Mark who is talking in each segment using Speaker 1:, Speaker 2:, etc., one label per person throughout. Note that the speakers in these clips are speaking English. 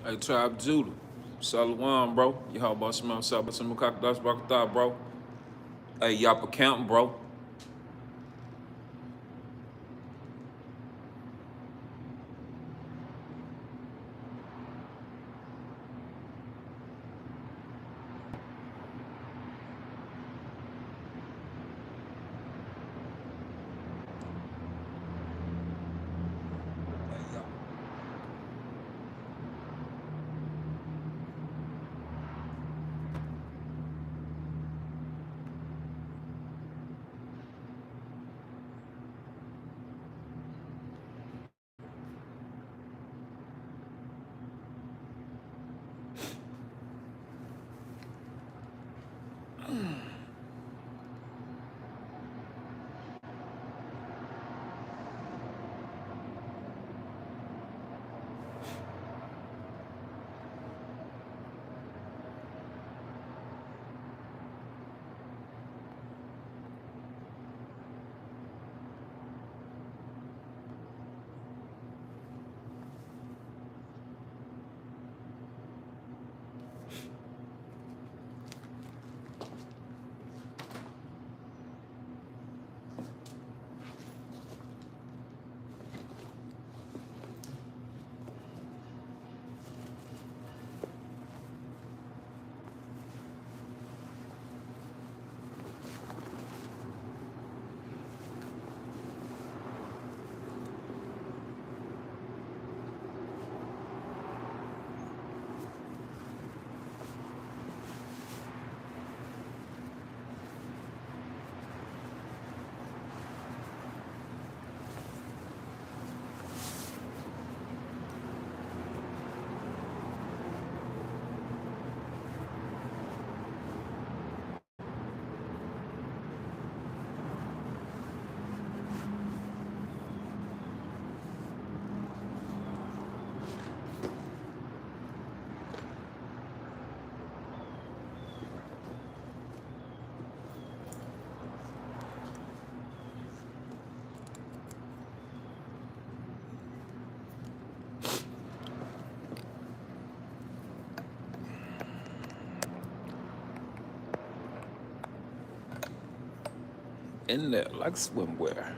Speaker 1: Hey, Tribe Judah. Shalom, bro. YAHAWASHI, Shabbat, bro. Hey, y'all counting, bro. In there, like swimwear.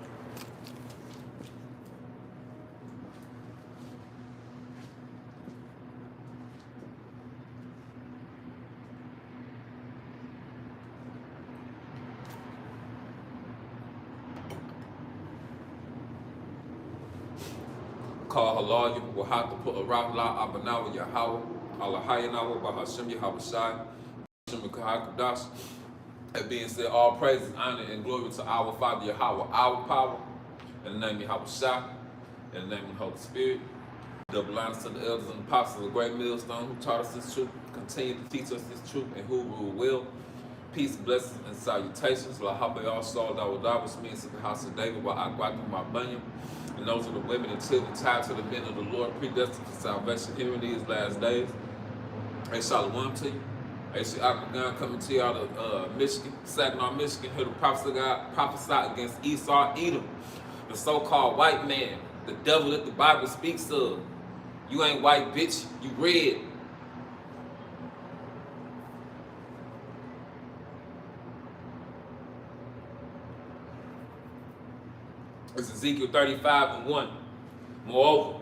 Speaker 1: Call halal, you will have to put a rap la abanawa Yahawah, Alahayanawa, Bahashim YAHAWASHI, Bahashim Kahakadas. That being said, all praises, honor, and glory to our Father Yahawah, our power, in the name of YAHAWASHI, in the name of the Holy Spirit. Double honors to the elders and apostles of the great millstone who taught us this truth, continue to teach us this truth, and who will. Peace, blessings, and salutations. YAHAWAH Saul Dawadah, which means in the house of David, while I go through my bunyan. And those are the women and children tied to the men of the Lord, predestined for salvation here in these last days. Hey, shalom to you. Hey, Mahgan coming to you out of Michigan, Saginaw, Michigan. Here to prophesy against Esau, Edom, the so-called white man, the devil that the Bible speaks of. You ain't white, bitch. You red. It's Ezekiel 35:1. Moreover,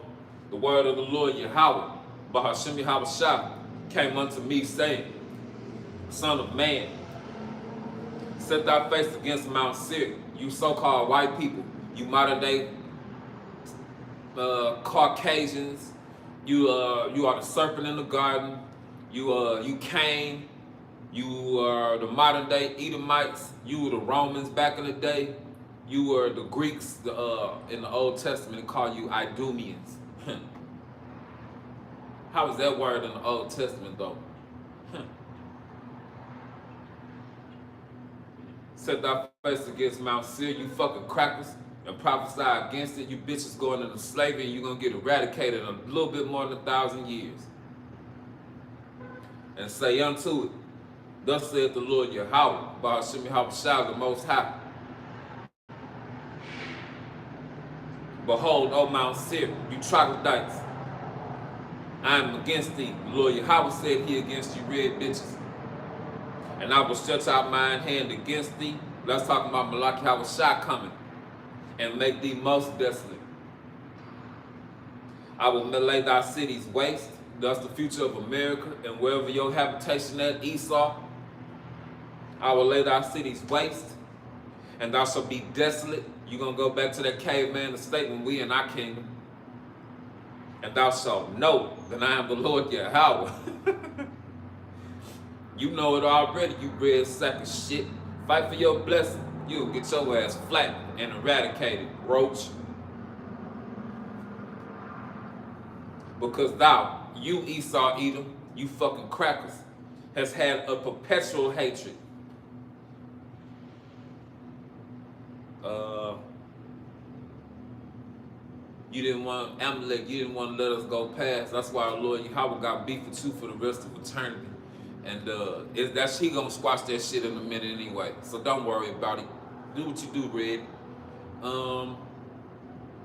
Speaker 1: the word of the Lord Yahawah, Bahashim YAHAWASHI, came unto me, saying, Son of man, set thy face against Mount Seir, you so-called white people, you modern-day Caucasians, you are the serpent in the garden, you Cain, you are the modern-day Edomites, you were the Romans back in the day. You were the Greeks in the Old Testament. They call you Idumeans. How is that word in the Old Testament, though? Set thy face against Mount Seir, you fucking crackers, and prophesy against it. You bitches going into slavery, and you're going to get eradicated in a little bit more than 1,000 years. And say unto it, thus saith the Lord Yahawah, Bahashim YAHAWASHI, the Most High. Behold, O Mount Seir, you troglodytes, I am against thee. The Lord Yahweh said he against you red bitches. And I will stretch out mine hand against thee. Let's talk about Mahgan HaAhmath coming and make thee most desolate. I will lay thy cities waste. That's the future of America. And wherever your habitation at, Esau, I will lay thy cities waste. And thou shalt be desolate. You're going to go back to that caveman estate when we in our kingdom. And thou shalt know that I am the Lord Yahweh. You know it already, you red sack of shit. Fight for your blessing. You'll get your ass flattened and eradicated, roach. Because thou, you Esau Edom, you fucking crackers, has had a perpetual hatred. You didn't want Amalek, you didn't want to let us go past. That's why our Lord Yahweh got beef with you for the rest of eternity. And he gonna squash that shit in a minute anyway. So don't worry about it. Do what you do, Red.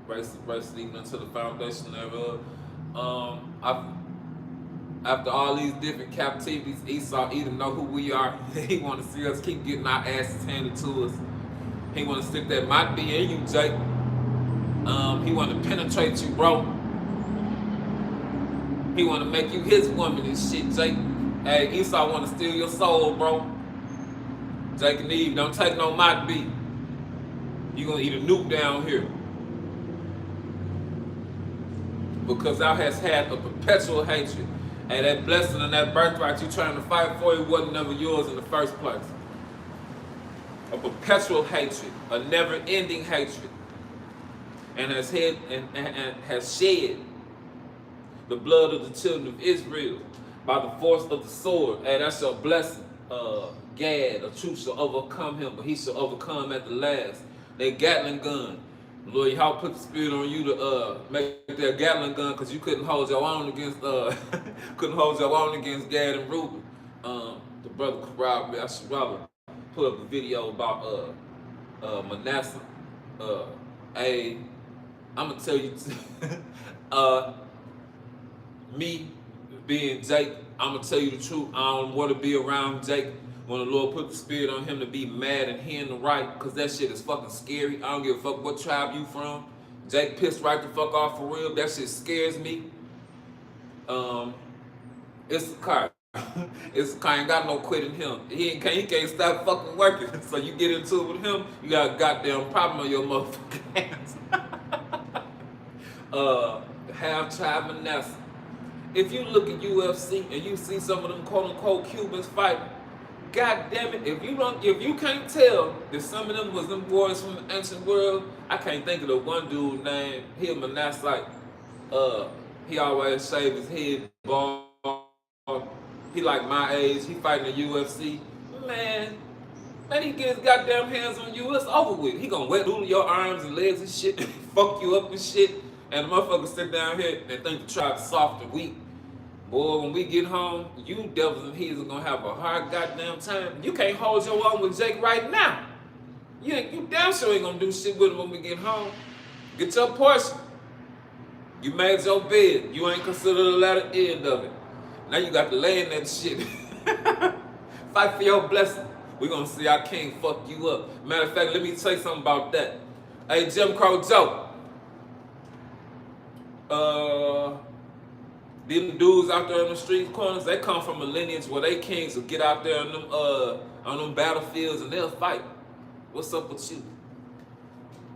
Speaker 1: Race leading unto the foundation thereof. After all these different captivities, Esau Edom know who we are. He want to see us keep getting our asses handed to us. He want to stick that might be in you, Jake. He want to penetrate you, bro. He want to make you his woman and shit, Jake. Hey, Esau want to steal your soul, bro. Jake and Eve, don't take no might be. You gonna eat a nuke down here. Because thou hast had a perpetual hatred. And that blessing and that birthright you trying to fight for, it wasn't never yours in the first place. A perpetual hatred, a never-ending hatred. And has shed the blood of the children of Israel by the force of the sword. Hey, that's your blessing. Gad, a truth shall overcome him, but he shall overcome at the last. That Gatling gun. Lord, Yahweh put the spirit on you to make that Gatling gun because you couldn't hold your own against Gad and Reuben. The brother corralled me. I should rather put up a video about Manasseh. I'm gonna tell you, me being Jake, I'm gonna tell you the truth. I don't want to be around Jake when the Lord put the spirit on him to be mad and he in the right, because that shit is fucking scary. I don't give a fuck what tribe you from. Jake pissed right the fuck off for real. That shit scares me. It's a car. It's a car. Ain't got no quit in him. He can't stop fucking working. So you get into it with him, you got a goddamn problem on your motherfucking hands. Half tribe Manasseh. If you look at UFC and you see some of them quote unquote Cubans fighting, god damn it, if you can't tell that some of them was them boys from the ancient world, I can't think of the one dude named Manasseh. He always shaved his head bald. He like my age, he fighting the UFC. Man, he get his goddamn hands on you, it's over with. He gonna wet noodle your arms and legs and shit, fuck you up and shit. And the motherfuckers sit down here and think the tribe's soft and weak. Boy, when we get home, you devils and heathens are gonna have a hard goddamn time. You can't hold your own with Jake right now. You damn sure ain't gonna do shit with him when we get home. Get your portion. You made your bed. You ain't considered the latter end of it. Now you got to lay in that shit. Fight for your blessing. We're gonna see our king fuck you up. Matter of fact, let me tell you something about that. Hey, Jim Crow Joe. Them dudes out there in the street corners, they come from a lineage where they kings will get out there on them battlefields and they'll fight. What's up with you?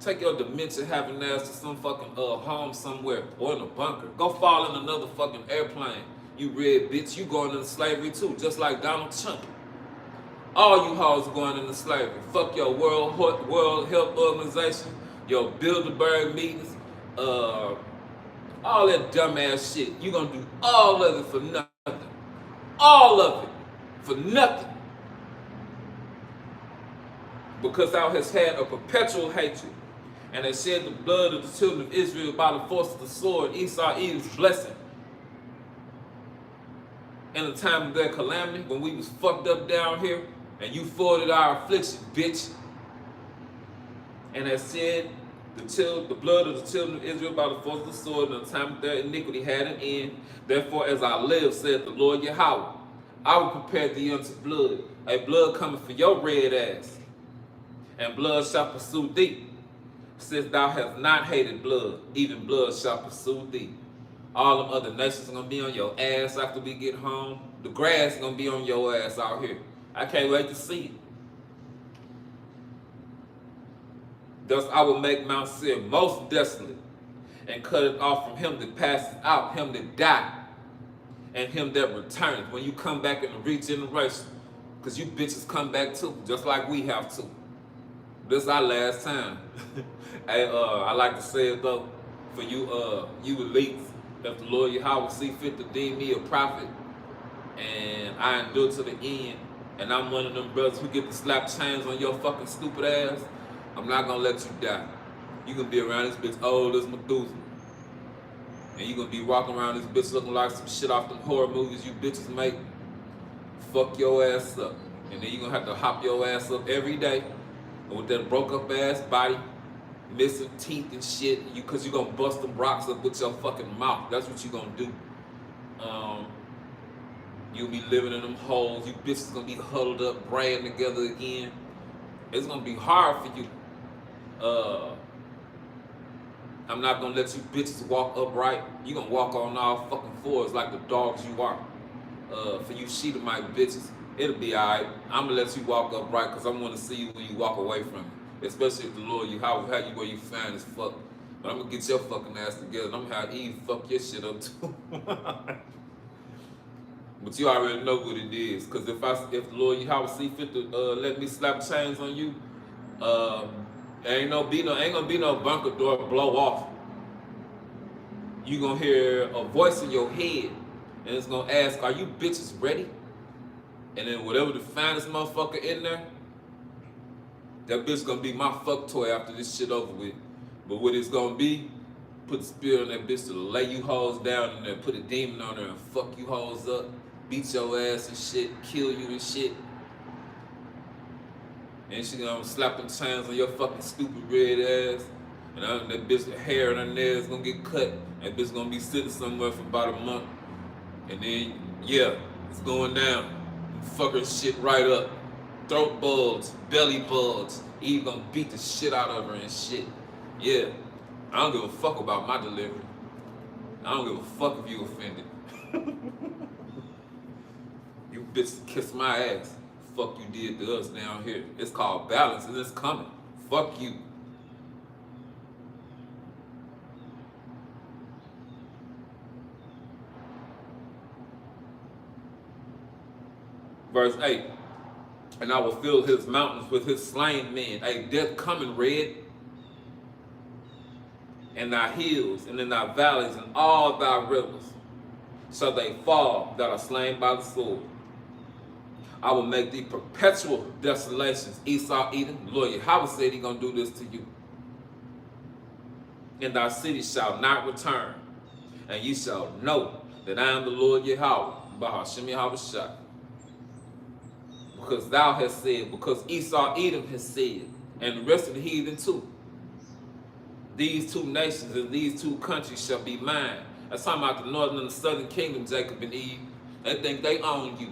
Speaker 1: Take your dementia having ass to some fucking home somewhere or in a bunker. Go fall in another fucking airplane. You red bitch, you going into slavery too, just like Donald Trump. All you hoes going into slavery. Fuck your World Health Organization, your Bilderberg meetings, all that dumbass shit. You gonna do all of it for nothing. All of it for nothing. Because thou hast had a perpetual hatred, and has shed the blood of the children of Israel by the force of the sword, Esau Edom's blessing. In the time of their calamity, when we was fucked up down here, and you forwarded our affliction, bitch. And has said The blood of the children of Israel by the force of the sword, and the time of their iniquity had an end. Therefore, as I live, saith the Lord Yahawah, I will prepare thee unto blood, a blood coming for your red ass, and blood shall pursue thee. Since thou hast not hated blood, even blood shall pursue thee. All them other nations are gonna be on your ass after we get home. The grass is gonna be on your ass out here. I can't wait to see it. Thus I will make Mount Seir most desolate, and cut it off from him that passes out, him that died, and him that returns. When you come back in the regeneration, because you bitches come back too, just like we have to. This is our last time. Hey, I like to say it though, for you you elites, if the Lord Yahawah see fit to deem me a prophet, and I endure to the end, and I'm one of them brothers who get to slap chains on your fucking stupid ass, I'm not gonna let you die. You gonna be around this bitch old as Methuselah. And you gonna be walking around this bitch looking like some shit off them horror movies you bitches make. Fuck your ass up. And then you gonna have to hop your ass up every day. And with that broke up ass body, missing teeth and shit, cause you gonna bust them rocks up with your fucking mouth. That's what you gonna do. You'll be living in them holes. You bitches gonna be huddled up, praying together again. It's gonna be hard for you. I'm not gonna let you bitches walk upright. You gonna walk on all fucking fours like the dogs you are. For you Shedemite bitches, it'll be alright. I'm gonna let you walk upright because I want to see you when you walk away from me. Especially if the Lord Yahawah had you where you fine as fuck. But I'm gonna get your fucking ass together and I'm gonna have Eve fuck your shit up too. But you already know what it is. Cause if the Lord Yahawah see fit to let me slap chains on you, ain't gonna be no bunker door blow off. You gonna hear a voice in your head, and it's gonna ask, "Are you bitches ready?" And then whatever the finest motherfucker in there, that bitch gonna be my fuck toy after this shit over with. But what it's gonna be, put the spirit on that bitch to lay you hoes down and then put a demon on her and fuck you hoes up, beat your ass and shit, kill you and shit. And she gonna slap them chains on your fucking stupid red ass. And that bitch, the hair in her nails gonna get cut. That bitch gonna be sitting somewhere for about a month. And then, yeah, it's going down. Fuck her shit right up. Throat bulge, belly bulge. Eve gonna beat the shit out of her and shit. Yeah, I don't give a fuck about my delivery. I don't give a fuck if you offended. You bitches kiss my ass. Fuck you did to us down here. It's called balance and it's coming. Fuck you. Verse 8. And I will fill his mountains with his slain men. A death coming, red. And thy hills and in thy valleys and all thy rivers shall they fall that are slain by the sword. I will make thee perpetual desolations. Esau, Edom, Lord Yahawah said he gonna do this to you. And thy city shall not return. And ye shall know that I am the Lord Yahawah, YAHAWASHI. Because thou hast said, because Esau, Edom has said, and the rest of the heathen too. These two nations and these two countries shall be mine. That's talking about the northern and the southern kingdom, Jacob and Eve. They think they own you.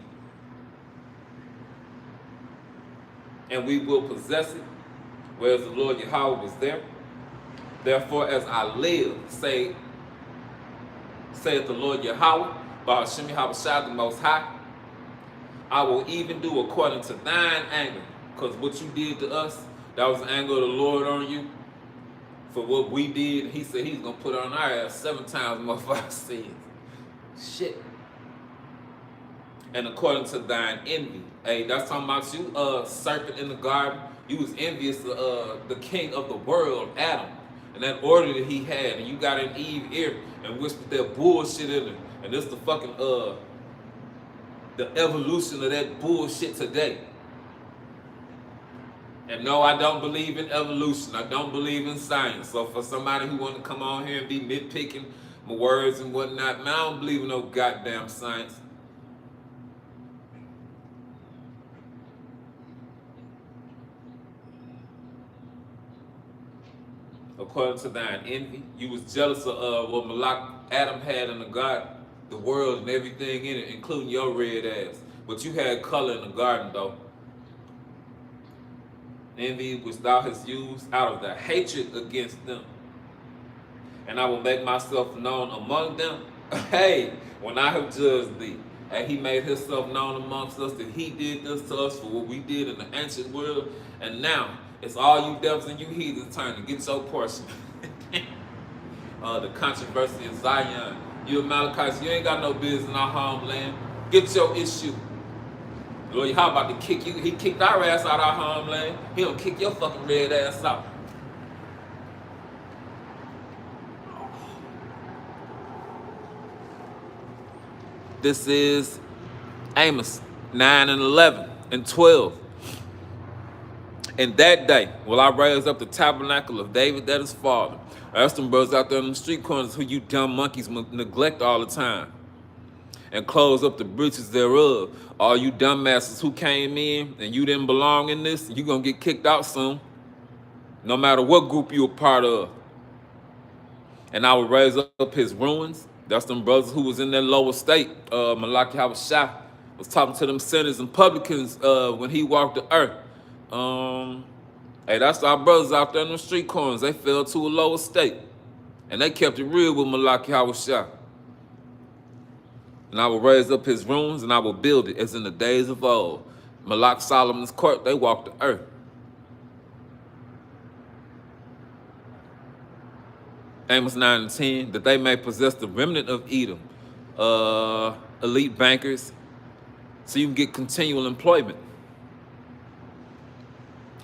Speaker 1: And we will possess it, whereas the Lord Yahawah was there. Therefore, as I live, saith the Lord Yahawah, Bahashim Yahawashi, the Most High, I will even do according to thine anger. Because what you did to us, that was the anger of the Lord on you. For what we did, he said he's going to put on our ass 7 times more for our sins. Shit. And according to thine envy. Hey, that's talking about you, serpent in the garden. You was envious of the king of the world, Adam, and that order that he had. And you got in Eve's ear and whispered that bullshit in her. And this the fucking, the evolution of that bullshit today. And no, I don't believe in evolution. I don't believe in science. So for somebody who want to come on here and be nitpicking my words and whatnot, man, I don't believe in no goddamn science. according to thine envy. You was jealous of what Adam had in the garden, the world and everything in it, including your red ass. But you had color in the garden, though. Envy which thou hast used out of the hatred against them. And I will make myself known among them. Hey, when I have judged thee. And he made himself known amongst us that he did this to us for what we did in the ancient world. And now, it's all you devils and you heathens turn to get your portion. The controversy in Zion. You Amalekites, you ain't got no business in our homeland. Get your issue. Lord, how about to kick you? He kicked our ass out of our homeland. He'll kick your fucking red ass out. This is Amos 9 and 11 and 12. In that day will I raise up the tabernacle of David that is father. There's some brothers out there in the street corners who you dumb monkeys neglect all the time. And close up the breaches thereof. All you dumbasses who came in and you didn't belong in this, you're going to get kicked out soon. No matter what group you're a part of. And I will raise up his ruins. That's them brothers who was in that lower state. YAHAWASHI was talking to them sinners and publicans when he walked the earth. Hey, that's our brothers out there in the street corners. They fell to a lower state. And they kept it real with YAHAWASHI. And I will raise up his ruins and I will build it as in the days of old. Malak Solomon's court, they walked the earth. Amos 9 and 10, that they may possess the remnant of Edom, elite bankers, so you can get continual employment,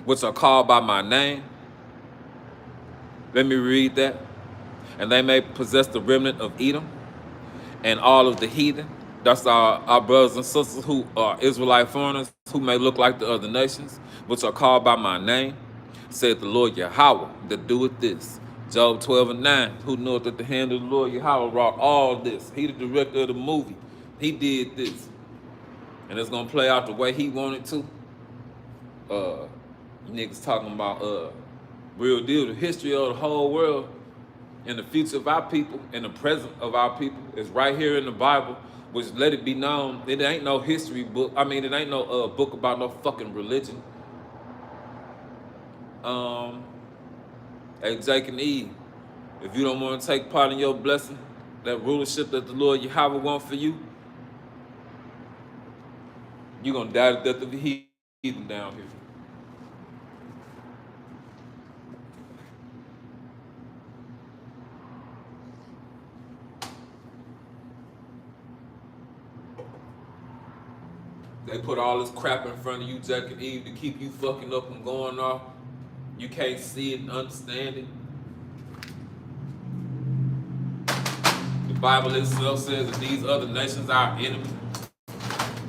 Speaker 1: which are called by my name. Let me read that. And they may possess the remnant of Edom and all of the heathen. That's our brothers and sisters who are Israelite foreigners who may look like the other nations, which are called by my name, said the Lord Yahawah, that doeth this. Job 12 and 9, who knoweth that the hand of the Lord Yahawah wrought all this. He the director of the movie. He did this. And it's going to play out the way he wanted to. Niggas talking about real deal. The history of the whole world and the future of our people and the present of our people is right here in the Bible, which let it be known, it ain't no history book. I mean, it ain't no book about no fucking religion. Hey, Jake and Eve, if you don't want to take part in your blessing, that rulership that the Lord Yahawah wants for you, you're going to die the death of the heathen down here. They put all this crap in front of you, Jake and Eve, to keep you fucking up and going off. You can't see it and understand it. The Bible itself says that these other nations are our enemies.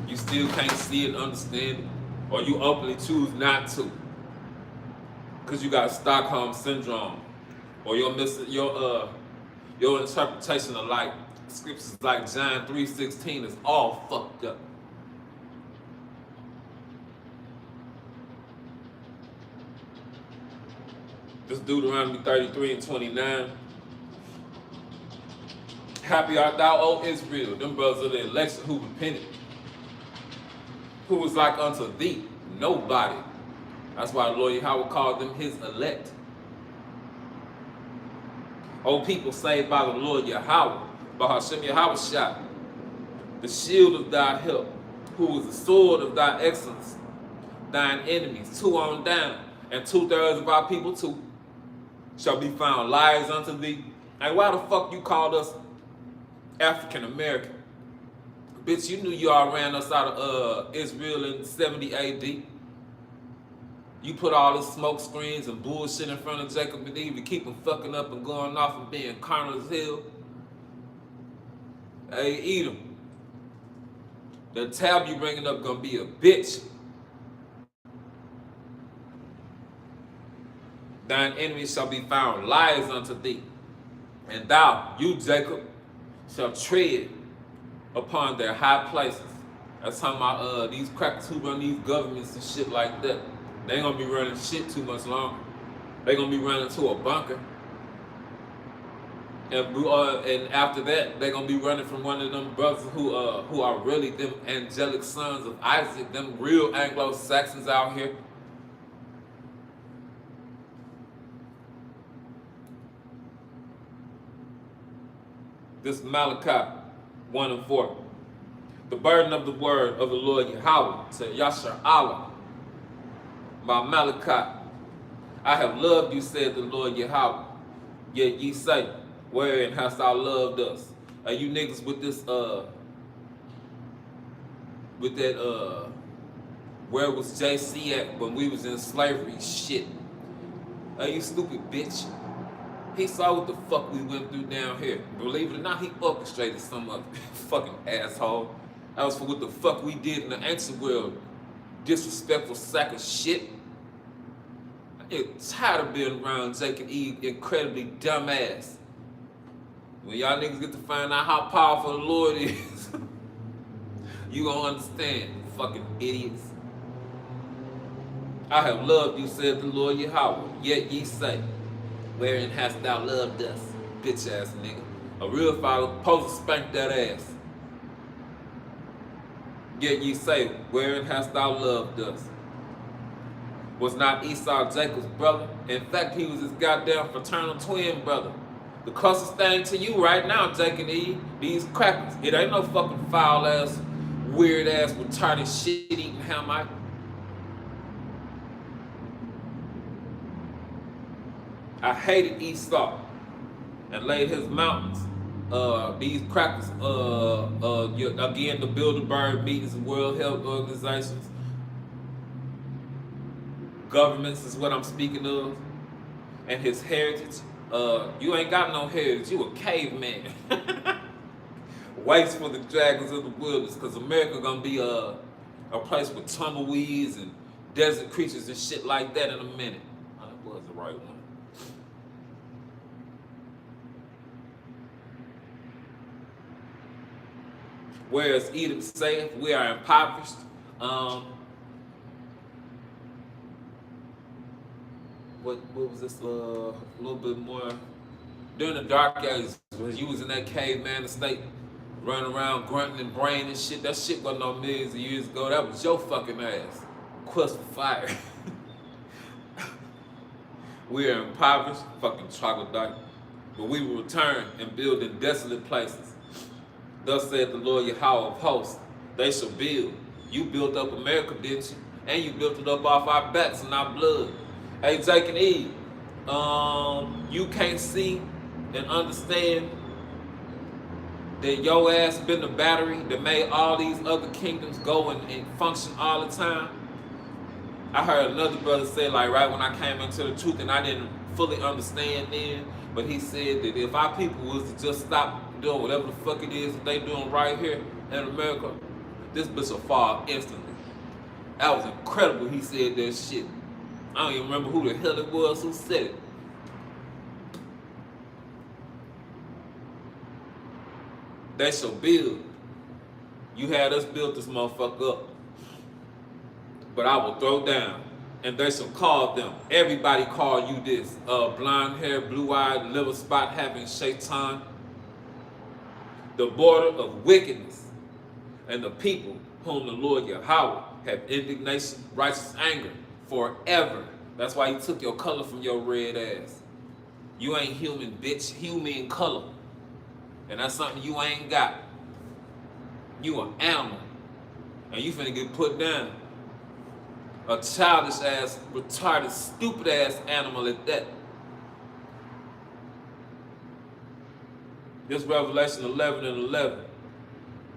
Speaker 1: You still can't see it and understand it. Or you openly choose not to. Because you got Stockholm Syndrome. Or your interpretation of like scriptures like John 3:16 is all fucked up. This Deuteronomy 33 and 29. Happy art thou, O Israel, them brothers of the election who repented. Who was like unto thee? Nobody. That's why the Lord Yahawah called them his elect. O people saved by the Lord Yahawah, by Hashem YAHAWASHI, the shield of thy help, who is the sword of thy excellence, thine enemies, 2 on down, and 2/3 of our people too, shall be found liars unto thee. And why the fuck you called us African American? Bitch, you knew you all ran us out of Israel in 70 AD. You put all the smoke screens and bullshit in front of Jacob and Eve to keep them fucking up and going off and being carnal as hell. Hey, Edom, the tab you bringing up gonna be a bitch. Thine enemies shall be found liars unto thee. And thou, you Jacob, shall tread upon their high places. That's talking about these crackers who run these governments and shit like that. They ain't gonna be running shit too much longer. They gonna be running to a bunker. And after that, they're gonna be running from one of them brothers who are really them angelic sons of Isaac, them real Anglo-Saxons out here. This is Malachi 1 and 4. The burden of the word of the Lord Yahawah to YAHAWAH by Malachi. I have loved you, said the Lord Yahawah. Yet ye say, wherein hast thou loved us? Are you niggas with this where was JC at when we was in slavery shit? Are you stupid bitch? He saw what the fuck we went through down here. Believe it or not, he orchestrated some of it. Fucking asshole. That was for what the fuck we did in the ancient world. Disrespectful sack of shit. I get tired of being around Jake and Eve, incredibly dumbass. When y'all niggas get to find out how powerful the Lord is, you gonna understand, fucking idiots. I have loved you, said the Lord Yahawah. Yet ye say, wherein hast thou loved us? Bitch ass nigga. A real father supposed to spank that ass. Yet ye say, wherein hast thou loved us? Was not Esau Jacob's brother? In fact, he was his goddamn fraternal twin brother. The closest thing to you right now, Jake and Eve, these crackers. It ain't no fucking foul ass, weird ass, retarded shit eating Hamite. I hated Esau and laid his mountains. These crackers, again, the Bilderberg meetings, World Health Organizations, governments is what I'm speaking of, and his heritage. You ain't got no heritage. You a caveman. Waits for the dragons of the wilderness, because America gonna be a place with tumbleweeds and desert creatures and shit like that in a minute. Oh, that was the right one. Whereas Edom saith, we are impoverished. What was this? A little bit more during the dark ages when you was in that caveman state, running around grunting and braying and shit. That shit wasn't no millions of years ago. That was your fucking ass. Quest for fire. We are impoverished, fucking troglodyte, but we will return and build in desolate places. Thus said the Lord Yahawah of hosts, they shall build. You built up America, didn't you? And you built it up off our backs and our blood. Hey, Jake and Eve, you can't see and understand that your ass been the battery that made all these other kingdoms go and function all the time. I heard another brother say, like, right when I came into the truth, and I didn't fully understand then, but he said that if our people was to just stop doing whatever the fuck it is that they doing right here in America, this bitch will fall instantly. That was incredible. He said that shit. I don't even remember who the hell it was who said it. They shall build. You had us build this motherfucker up, but I will throw down, and they shall call them. Everybody call you this. Blonde hair, blue-eyed, liver spot having shaitan. The border of wickedness, and the people whom the Lord Yahawah have indignation, righteous anger forever. That's why he took your color from your red ass. You ain't human, bitch. Human color. And that's something you ain't got. You an animal. And you finna get put down. A childish ass, retarded, stupid ass animal at that. This Revelation 11 and 11.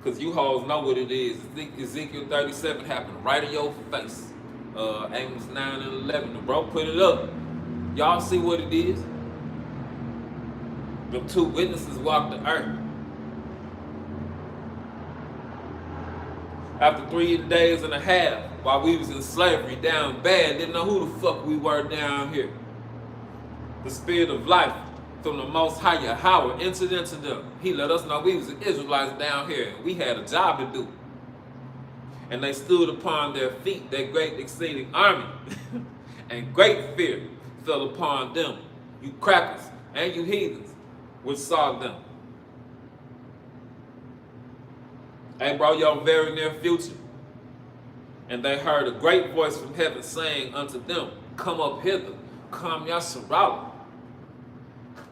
Speaker 1: Because you hoes know what it is. Ezekiel 37 happened right in your face. Amos 9 and 11. The bro put it up. Y'all see what it is? The two witnesses walked the earth. After 3 days and a half, while we was in slavery down bad, didn't know who the fuck we were down here. The spirit of life from the Most High Yahawah entered into them. He let us know we was the Israelites down here, and we had a job to do. And they stood upon their feet, their great exceeding army, and great fear fell upon them, you crackers and you heathens. which saw them. Hey, bro, your very near future. And they heard a great voice from heaven saying unto them, come up hither, come Yasharala.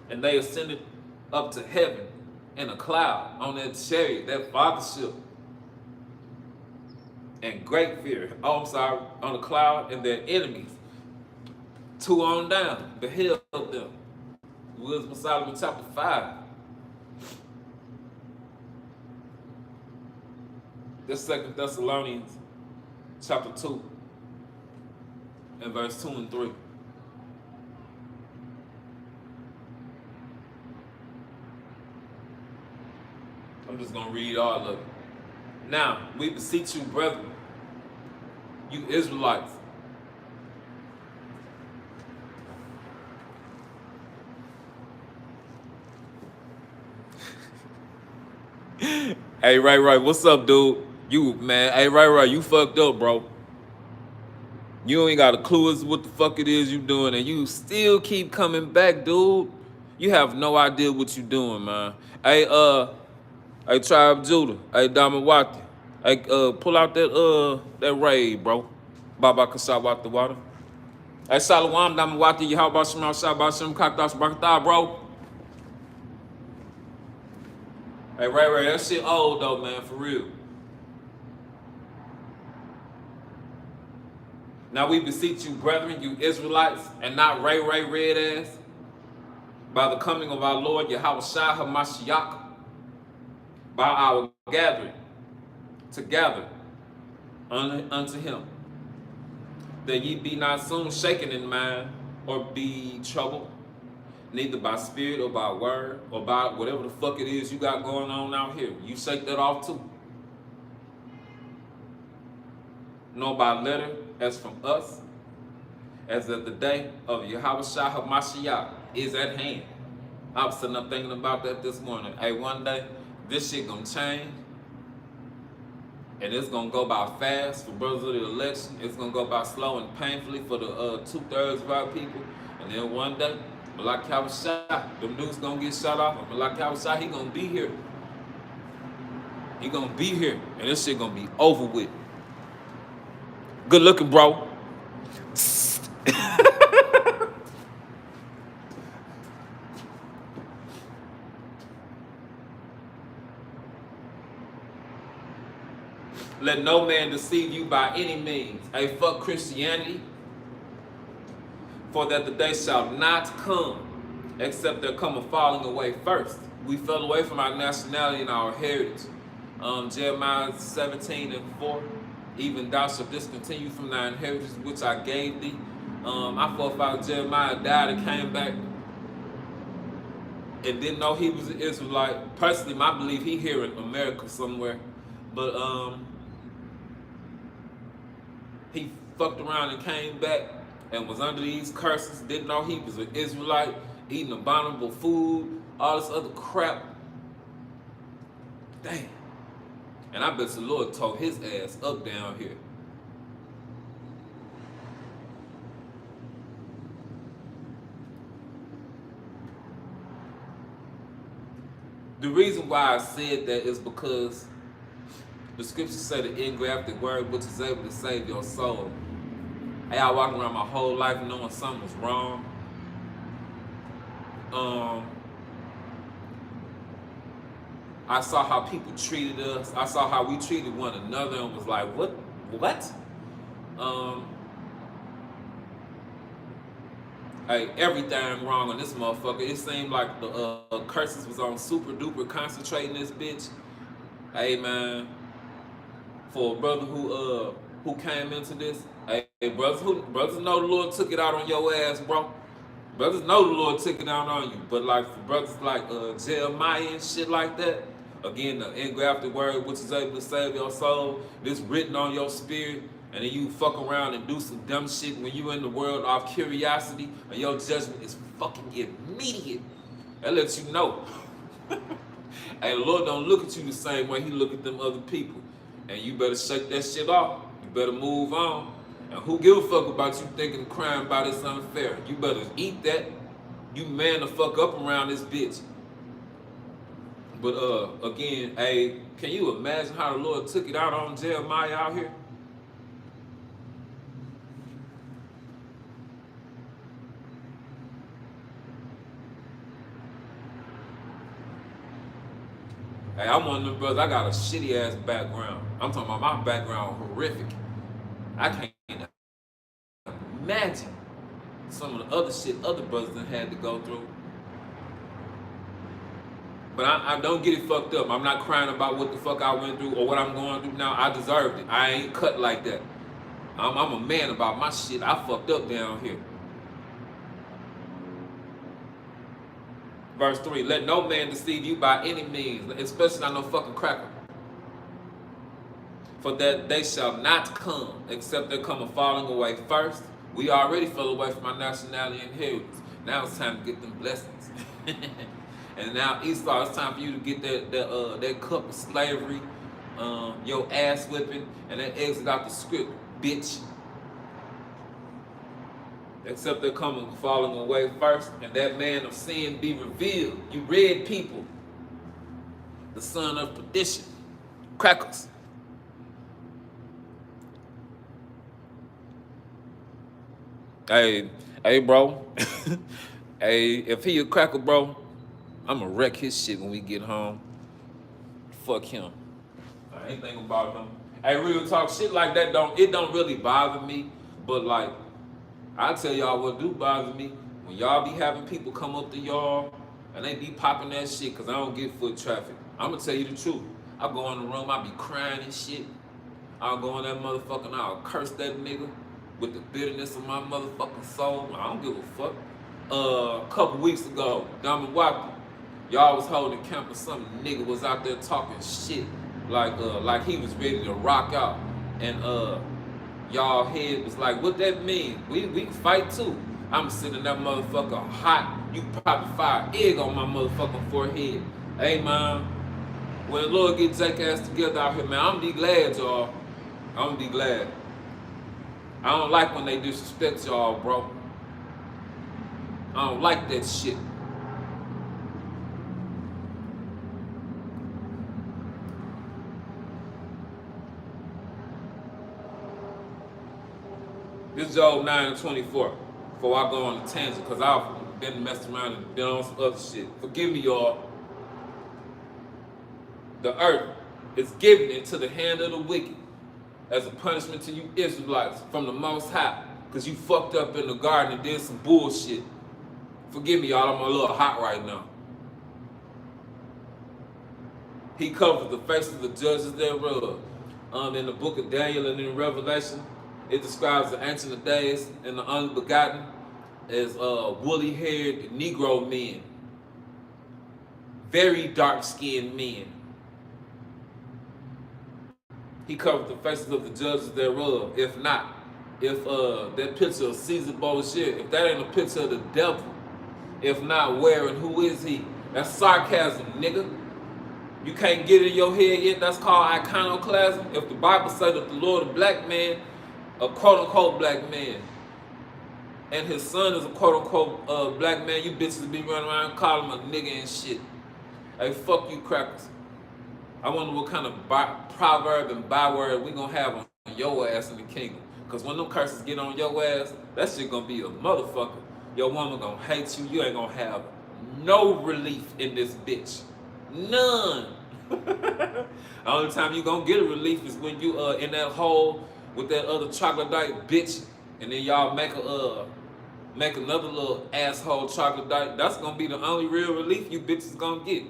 Speaker 1: And they ascended up to heaven in a cloud on that chariot, that fathership. And great fear, on the cloud, and their enemies, two on down, beheld them. Wisdom Solomon chapter 5. This 2 Thessalonians chapter 2 and verse 2 and 3. I'm just going to read all of it. Now, we beseech you, brethren, you Israelites, hey, right, what's up, dude? You, man, hey, right, you fucked up, bro. You ain't got a clue as what the fuck it is you doing, and you still keep coming back, dude. You have no idea what you doing, man. Hey, Tribe Judah. Hey, Damawati. Hey, pull out that raid, bro. Baba Kasawat the water. Hey, Shalom, Damawati, YAHAWASHI, Shabashim, Kakdash, Barakatah, bro. Hey, right, that shit old though, man, for real. Now we beseech you, brethren, you Israelites, and not Ray red ass, by the coming of our Lord YAHAWASHI HaMashiach, by our gathering together unto him, that ye be not soon shaken in mind, or be troubled, neither by spirit or by word, or by whatever the fuck it is you got going on out here. You shake that off too. Nor by letter as from us, as that the day of YAHAWASHI HaMashiach is at hand. I was sitting up thinking about that this morning. Hey, one day, this shit gonna change. And it's gonna go by fast for brothers of the election. It's gonna go by slow and painfully for the 2/3 of our people. And then one day, Malak YAHAWASHI, them dudes gonna get shot off. And Malak YAHAWASHI, he gonna be here. He gonna be here. And this shit gonna be over with. Good looking, bro. Let no man deceive you by any means. Hey, fuck Christianity. For that the day shall not come, except there come a falling away first. We fell away from our nationality and our heritage. Jeremiah 17:4. Even thou shalt discontinue from thy inheritance which I gave thee. Our forefather Jeremiah died and came back and didn't know he was an Israelite. Personally, my belief, he here in America somewhere. But he fucked around and came back and was under these curses, didn't know he was an Israelite, eating abominable food, all this other crap. Damn. And I bet the Lord tore his ass up down here. The reason why I said that is because the scriptures say the engrafted word which is able to save your soul. Hey, I walked around my whole life knowing something was wrong. I saw how people treated us. I saw how we treated one another and was like, what? Hey, everything wrong on this motherfucker. It seemed like the curses was on super duper concentrating this bitch. Hey, man, for a brother who came into this, hey, brothers know the Lord took it out on your ass, bro. Brothers know the Lord took it out on you. But like for brothers like Jeremiah and shit like that, again, the engrafted word which is able to save your soul, this written on your spirit, and then you fuck around and do some dumb shit when you in the world off curiosity, and your judgment is fucking immediate. That lets you know. Hey, the Lord don't look at you the same way he look at them other people. And you better shake that shit off. You better move on. And who give a fuck about you thinking the crime about it's unfair? You better eat that. You man the fuck up around this bitch. But again, hey, can you imagine how the Lord took it out on Jeremiah out here? Hey, I'm one of them brothers. I got a shitty ass background. I'm talking about my background horrific. I can't imagine some of the other shit other brothers done had to go through. But I don't get it fucked up. I'm not crying about what the fuck I went through or what I'm going through now. I deserved it. I ain't cut like that. I'm a man about my shit. I fucked up down here. Verse 3, let no man deceive you by any means, especially not no fucking cracker. For that they shall not come, except they come a falling away first. We already fell away from our nationality and inheritance. Now it's time to get them blessings. And now Esau, it's time for you to get that cup of slavery, your ass whipping, and then exit out the script, bitch. Except they're coming falling away first, and that man of sin be revealed. You red people, the son of perdition, crackers. Hey, bro. Hey, if he a cracker, bro, I'ma wreck his shit when we get home. Fuck him. I ain't thinking about him. Hey, real talk, shit like that don't really bother me, but like, I'll tell y'all what do bother me. When y'all be having people come up to y'all and they be popping that shit because I don't get foot traffic. I'm going to tell you the truth. I go in the room, I be crying and shit. I'll go in that motherfucker and I'll curse that nigga with the bitterness of my motherfucking soul. I don't give a fuck. A couple weeks ago, Diamond Wappy, y'all was holding camp and some nigga was out there talking shit like he was ready to rock out. And y'all head was like, what that mean? We can fight too. I'm sitting that motherfucker hot. You probably fire egg on my motherfucking forehead. Hey man, when the Lord get Jake ass together out here, man, I'm be glad, y'all. I'm be glad. I don't like when they disrespect y'all, bro. I don't like that shit. This is Job 9 and 24. Before I go on a tangent, because I've been messing around and been on some other shit. Forgive me, y'all. The earth is given into the hand of the wicked as a punishment to you Israelites from the Most High, because you fucked up in the garden and did some bullshit. Forgive me, y'all. I'm a little hot right now. He covers the face of the judges thereof. In the book of Daniel and in Revelation, it describes the ancient of days and the unbegotten as woolly-haired Negro men, very dark-skinned men. He covered the faces of the judges thereof. If not, if that picture of Caesar Borgia, if that ain't a picture of the devil, if not, where and who is he? That's sarcasm, nigga. You can't get it in your head yet. That's called iconoclasm. If the Bible says that the Lord, a black man, a quote-unquote black man, and his son is a quote-unquote black man, you bitches be running around calling him a nigga and shit. Hey, fuck you crackers. I wonder what kind of proverb and byword we gonna have on your ass in the kingdom. Because when them curses get on your ass, that shit gonna be a motherfucker. Your woman gonna hate you. You ain't gonna have no relief in this bitch. None. The only time you gonna get a relief is when you in that hole with that other troglodyte bitch, and then y'all make another little asshole troglodyte. That's gonna be the only real relief you bitches gonna get.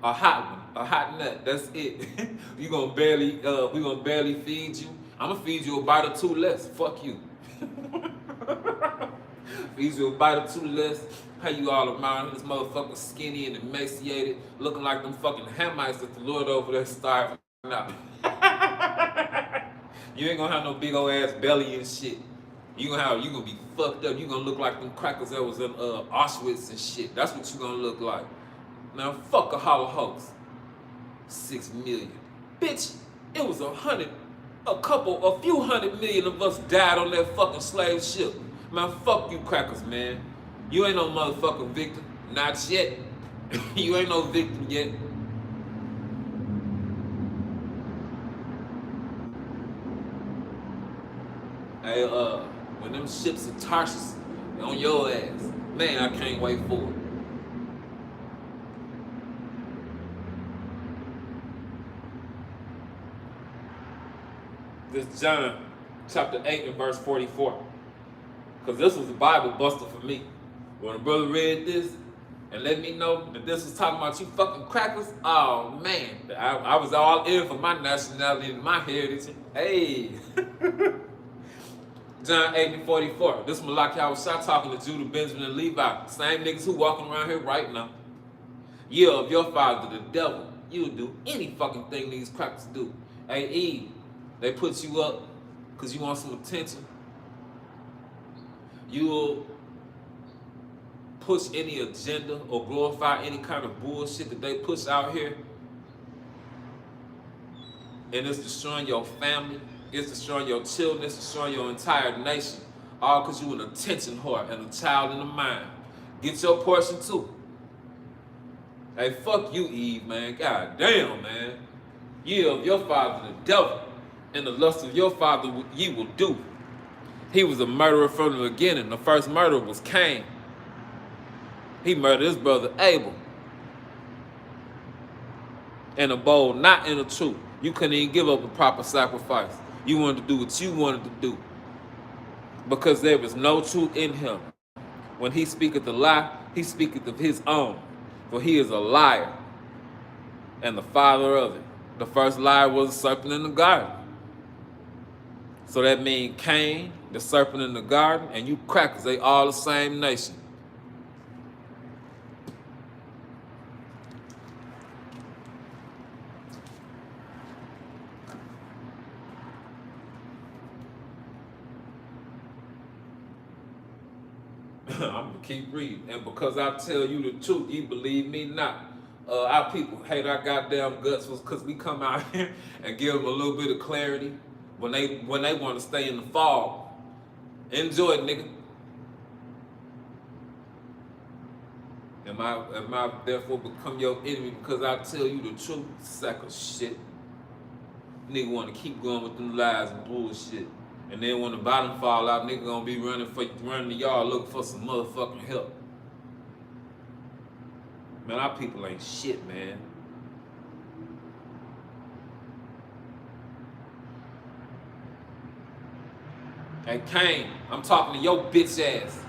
Speaker 1: A hot one, a hot nut. That's it. We gonna barely feed you. I'm gonna feed you a bite or two less. Fuck you. Feed you a bite or two less. How you all around this motherfucker skinny and emaciated, looking like them fucking Hamites that the Lord over there starving out. You ain't gonna have no big old ass belly and shit. You gonna be fucked up. You gonna look like them crackers that was in Auschwitz and shit. That's what you gonna look like. Now fuck a hollow hoax. 6 million. Bitch, it was a few hundred million of us died on that fucking slave ship. Man, fuck you crackers, man. You ain't no motherfucking victim. Not yet. You ain't no victim yet. Hey, when them ships of Tarshish on your ass, man, I can't wait for it. This John chapter 8 and verse 44. Because this was a Bible buster for me. When a brother read this and let me know that this was talking about you fucking crackers, oh man, I was all in for my nationality and my heritage. Hey. John 8 and 44. This Mahgan HaAhmath talking to Judah, Benjamin, and Levi. Same niggas who walking around here right now. Yeah, of your father, the devil. You'll do any fucking thing these crackers do. Hey, Eve, they put you up because you want some attention. You'll push any agenda or glorify any kind of bullshit that they push out here. And it's destroying your family. It's destroying your children. It's destroying your entire nation. All because you an attention whore and a child in the mind. Get your portion too. Hey, fuck you, Eve, man. God damn, man. Yeah, of your father, the devil, and the lust of your father ye will do. He was a murderer from the beginning. The first murderer was Cain. He murdered his brother Abel. And abode not in the truth. You couldn't even give up a proper sacrifice. You wanted to do what you wanted to do. Because there was no truth in him. When he speaketh a lie, he speaketh of his own. For he is a liar and the father of it. The first liar was the serpent in the garden. So that means Cain, the serpent in the garden, and you crackers, they all the same nation. I'm gonna keep reading, and because I tell you the truth, you believe me not. Our people hate our goddamn guts because we come out here and give them a little bit of clarity when they want to stay in the fog. Enjoy it, nigga. Am I therefore become your enemy because I tell you the truth? Sack of shit. Nigga want to keep going with them lies and bullshit. And then when the bottom fall out, nigga gonna be running the yard looking for some motherfucking help. Man, our people ain't shit, man. Hey, Cain, I'm talking to your bitch ass.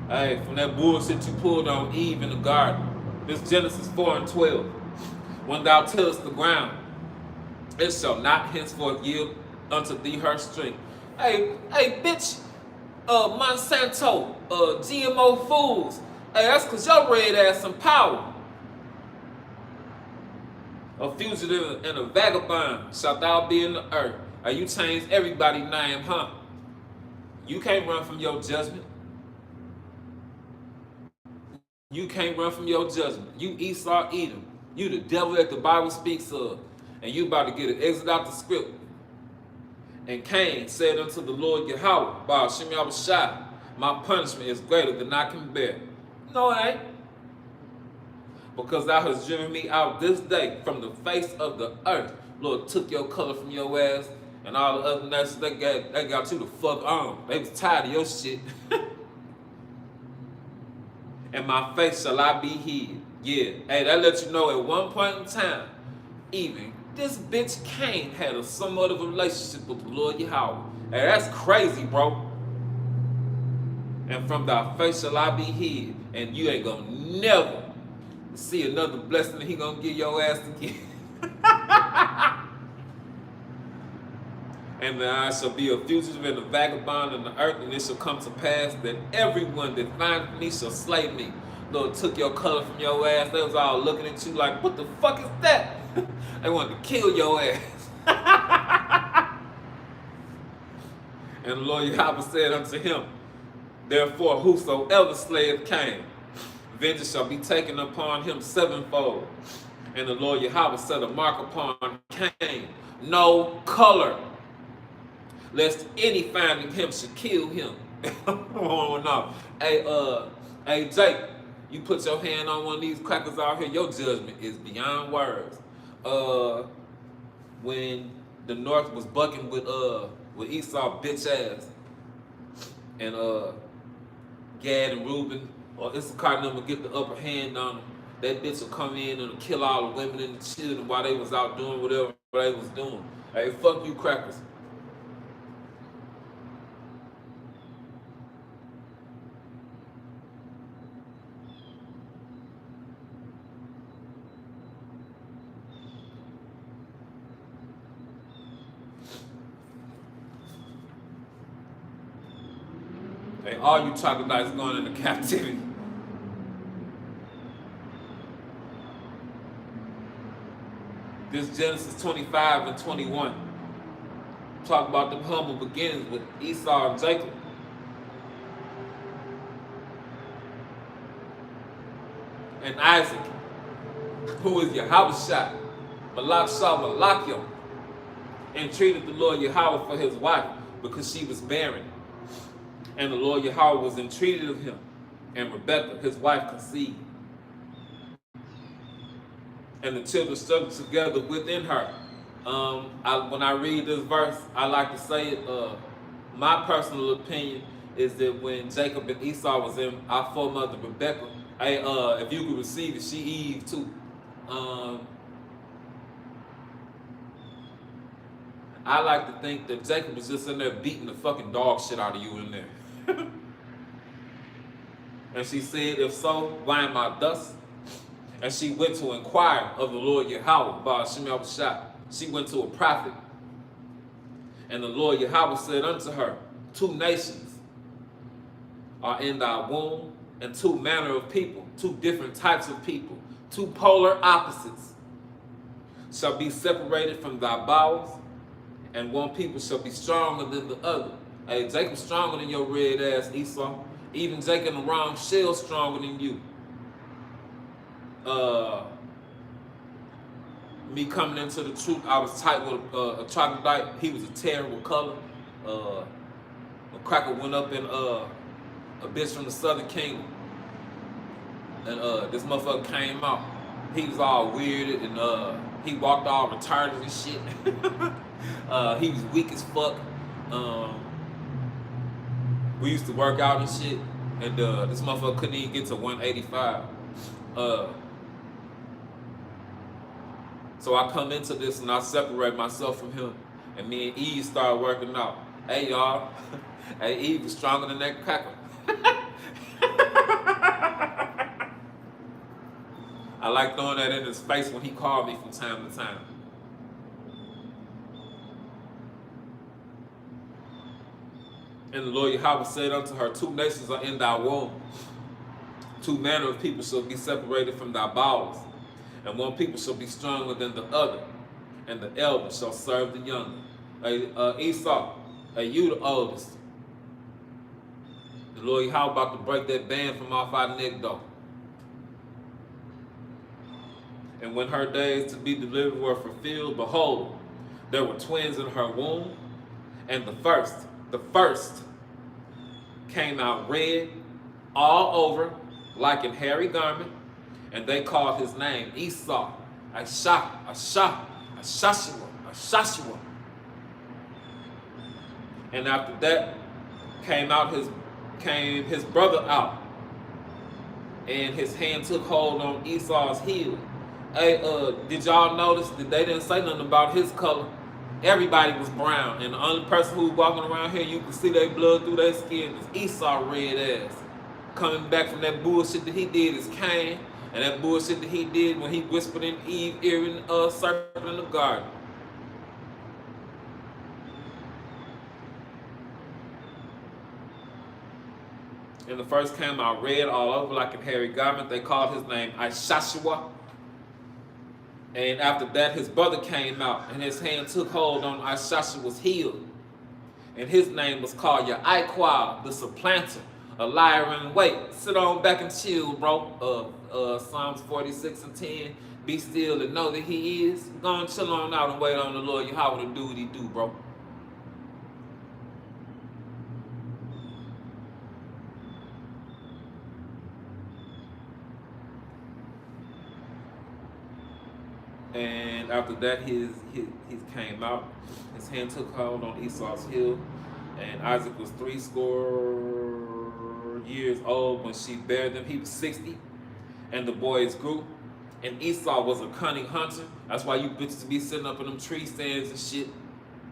Speaker 1: Hey, from that bullshit you pulled on Eve in the garden. This Genesis 4 and 12. When thou tillest the ground, it shall not henceforth yield unto thee her strength. Hey, bitch, Monsanto, GMO fools. Hey, that's because your red ass some power. A fugitive and a vagabond shalt thou be in the earth. Hey, you changed everybody's name, huh? You can't run from your judgment. You can't run from your judgment. You Esau Edom. You the devil that the Bible speaks of. And you about to get an exit out the script. And Cain said unto the Lord YAHAWAH, YAHAWASHI, my punishment is greater than I can bear. No, it ain't. Because thou hast driven me out this day from the face of the earth. Lord took your color from your ass, and all the other nations, they got you the fuck on. They was tired of your shit. And my face shall I be hid. Yeah, hey, that lets you know at one point in time, even this bitch Cain had a somewhat of a relationship with the Lord YAHAWAH. Hey, that's crazy, bro. And from thy face shall I be hid, and you ain't gonna never see another blessing that he gonna give your ass again. And then I shall be a fugitive and a vagabond in the earth, and it shall come to pass that everyone that findeth me shall slay me. Lord took your color from your ass. They was all looking at you like, what the fuck is that? They wanted to kill your ass. And the Lord YAHAWAH said unto him, therefore whosoever slayeth Cain, vengeance shall be taken upon him sevenfold. And the Lord YAHAWAH set a mark upon Cain, no color, lest any finding him should kill him. Oh no. Hey Jake, you put your hand on one of these crackers out here, your judgment is beyond words. when the North was bucking with Esau bitch ass, and Gad and Reuben or Issachar and them would get the upper hand on them. That bitch would come in and kill all the women and the children while they was out doing whatever they was doing. Hey, fuck you crackers. Hey, all you troglodytes going into captivity. This Genesis 25 and 21. Talk about the humble beginnings with Esau and Jacob. And Isaac, who is YAHAWASHI, Malak Shah Malakim, entreated the Lord Yahweh for his wife because she was barren. And the Lord Yahweh was entreated of him. And Rebekah, his wife, conceived. And the children struggled together within her. When I read this verse, I like to say it. My personal opinion is that when Jacob and Esau was in our foremother Rebekah, if you could receive it, she Eve too. I like to think that Jacob was just in there beating the fucking dog shit out of you in there. And she said, if so, why am I thus? And she went to inquire of the Lord Yahweh by YAHAWASHI. She went to a prophet. And the Lord Yahweh said unto her, 2 nations are in thy womb, and 2 manner of people, 2 different types of people, 2 polar opposites shall be separated from thy bowels, and one people shall be stronger than the other. Hey, Jacob's stronger than your red ass Esau. Even Jacob in the wrong shell stronger than you. Me coming into the truth, I was tight with a troglodyte. He was a terrible color. A cracker went up in a bitch from the Southern Kingdom, and this motherfucker came out. He was all weirded, and he walked all retarded and shit. He was weak as fuck. We used to work out and shit, and this motherfucker couldn't even get to 185. So I come into this and I separate myself from him, and me and Eve started working out. Hey y'all, hey, Eve was stronger than that cracker. I like throwing that in his face when he called me from time to time. And the Lord Yahweh said unto her, 2 nations are in thy womb. 2 manner of people shall be separated from thy bowels. And one people shall be stronger than the other. And the elder shall serve the younger. Esau, you the oldest. The Lord Yahweh about to break that band from off our neck though. And when her days to be delivered were fulfilled, behold, there were twins in her womb. And the first came out red all over like an hairy garment, and they called his name Esau, Ashashua. And after that came his brother out, and his hand took hold on Esau's heel. Hey, did y'all notice that they didn't say nothing about his color? Everybody was brown, and the only person who was walking around here, you can see their blood through their skin, is Esau red ass. Coming back from that bullshit that he did is Cain, and that bullshit that he did when he whispered in Eve's ear in serpent in the garden. And the first came out red all over like a hairy garment. They called his name Ashashua. And after that, his brother came out, and his hand took hold on Ashashua's heel. And his name was called YAHAWAH, the supplanter, a liar in wait. Sit on back and chill, bro. Psalms 46 and 10. Be still and know that he is. Go and chill on out and wait on the Lord Yahweh to do what he do, bro. And after that, his came out. His hand took hold on Esau's heel, and Isaac was 60 years old when she bare them. He was 60, and the boys grew. And Esau was a cunning hunter. That's why you bitches be sitting up in them tree stands and shit,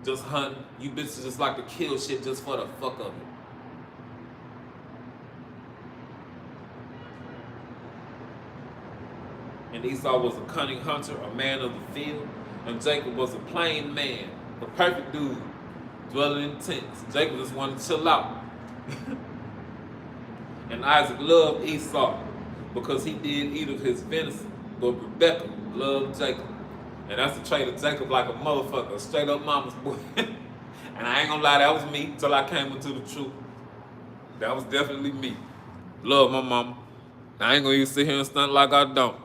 Speaker 1: just hunting. You bitches just like to kill shit just for the fuck of it. And Esau was a cunning hunter, a man of the field. And Jacob was a plain man, the perfect dude, dwelling in tents. Jacob just wanted to chill out. And Isaac loved Esau because he did eat of his venison. But Rebekah loved Jacob. And that's the trait of Jacob, like a motherfucker, a straight up mama's boy. And I ain't gonna lie, that was me till I came into the truth. That was definitely me. Love my mama. I ain't gonna even sit here and stunt like I don't.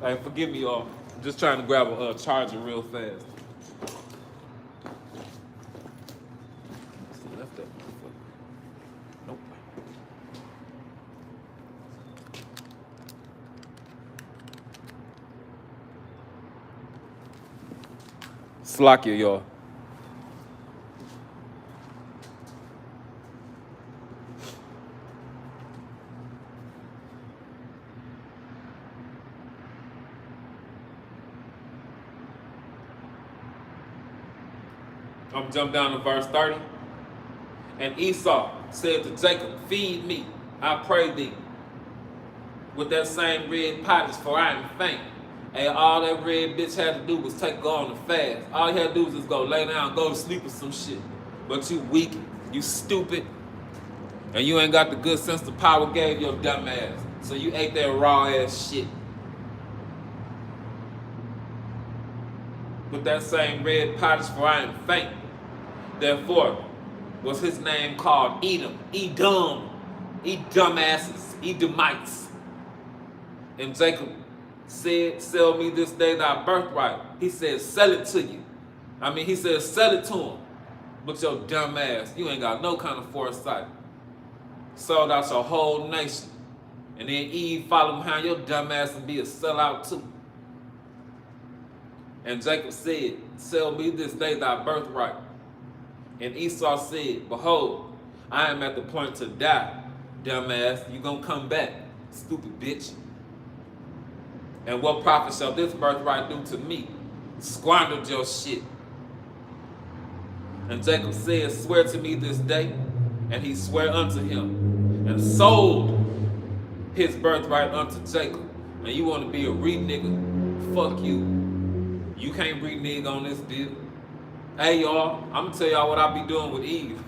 Speaker 1: Hey, forgive me, y'all. I'm just trying to grab a charger real fast. Left that motherfucker. Nope. Slakia, y'all. I'm jump down to verse 30. And Esau said to Jacob, feed me, I pray thee, with that same red pottage, for I am faint. And all that red bitch had to do was go on the fast. All he had to do was just go lay down, go to sleep or some shit. But you weak, you stupid, and you ain't got the good sense the power gave your dumb ass. So you ate that raw ass shit. With that same red pottage, for I am faint. Therefore was his name called Edom, Edomasses, Edomites. And Jacob said, sell me this day thy birthright. He said, sell it to you. He said, sell it to him. But your dumb ass, you ain't got no kind of foresight. Sold out your whole nation. And then Eve followed behind your dumb ass and be a sellout too. And Jacob said, sell me this day thy birthright. And Esau said, behold, I am at the point to die, dumbass. You gonna come back, stupid bitch. And what profit shall this birthright do to me? Squandered your shit. And Jacob said, swear to me this day. And he sware unto him, and sold his birthright unto Jacob. And you want to be a re-nigga? Fuck you. You can't renege on this deal. Hey y'all, I'm gonna tell y'all what I be doing with Eve.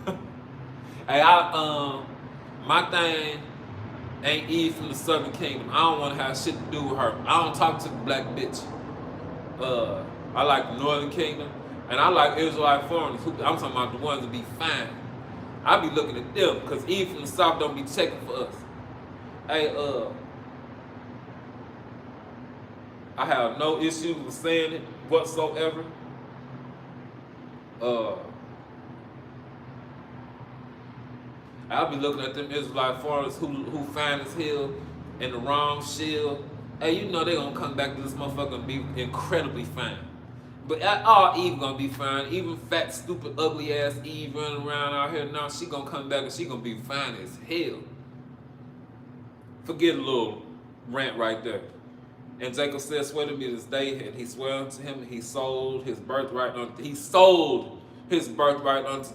Speaker 1: Hey, my thing ain't Eve from the Southern Kingdom. I don't want to have shit to do with her. I don't talk to the black bitch. I like the Northern Kingdom, and I like Israelite foreigners. I'm talking about the ones that be fine. I be looking at them, because Eve from the South don't be checking for us. Hey, I have no issues with saying it whatsoever. I'll be looking at them Israelite foreigners who fine as hell in the wrong shield. Hey, you know they gonna come back to this motherfucker and be incredibly fine. But all Eve gonna be fine. Even fat, stupid, ugly ass Eve running around out here now, she gonna come back and she gonna be fine as hell. Forget a little rant right there. And Jacob said, swear to me this day, and he swore unto him, and he sold his birthright unto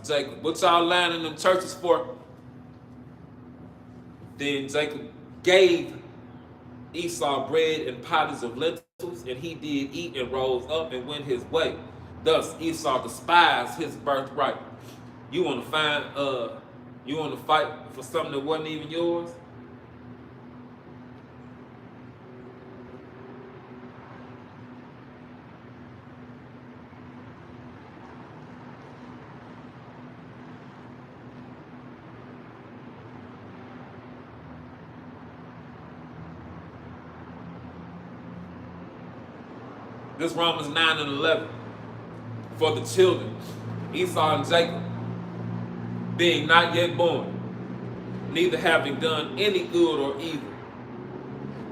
Speaker 1: Jacob. What y'all lying in them churches for? Then Jacob gave Esau bread and pottage of lentils, and he did eat and rose up and went his way. Thus Esau despised his birthright. You want to fight for something that wasn't even yours? This Romans 9 and 11. For the children, Esau and Jacob, being not yet born, neither having done any good or evil,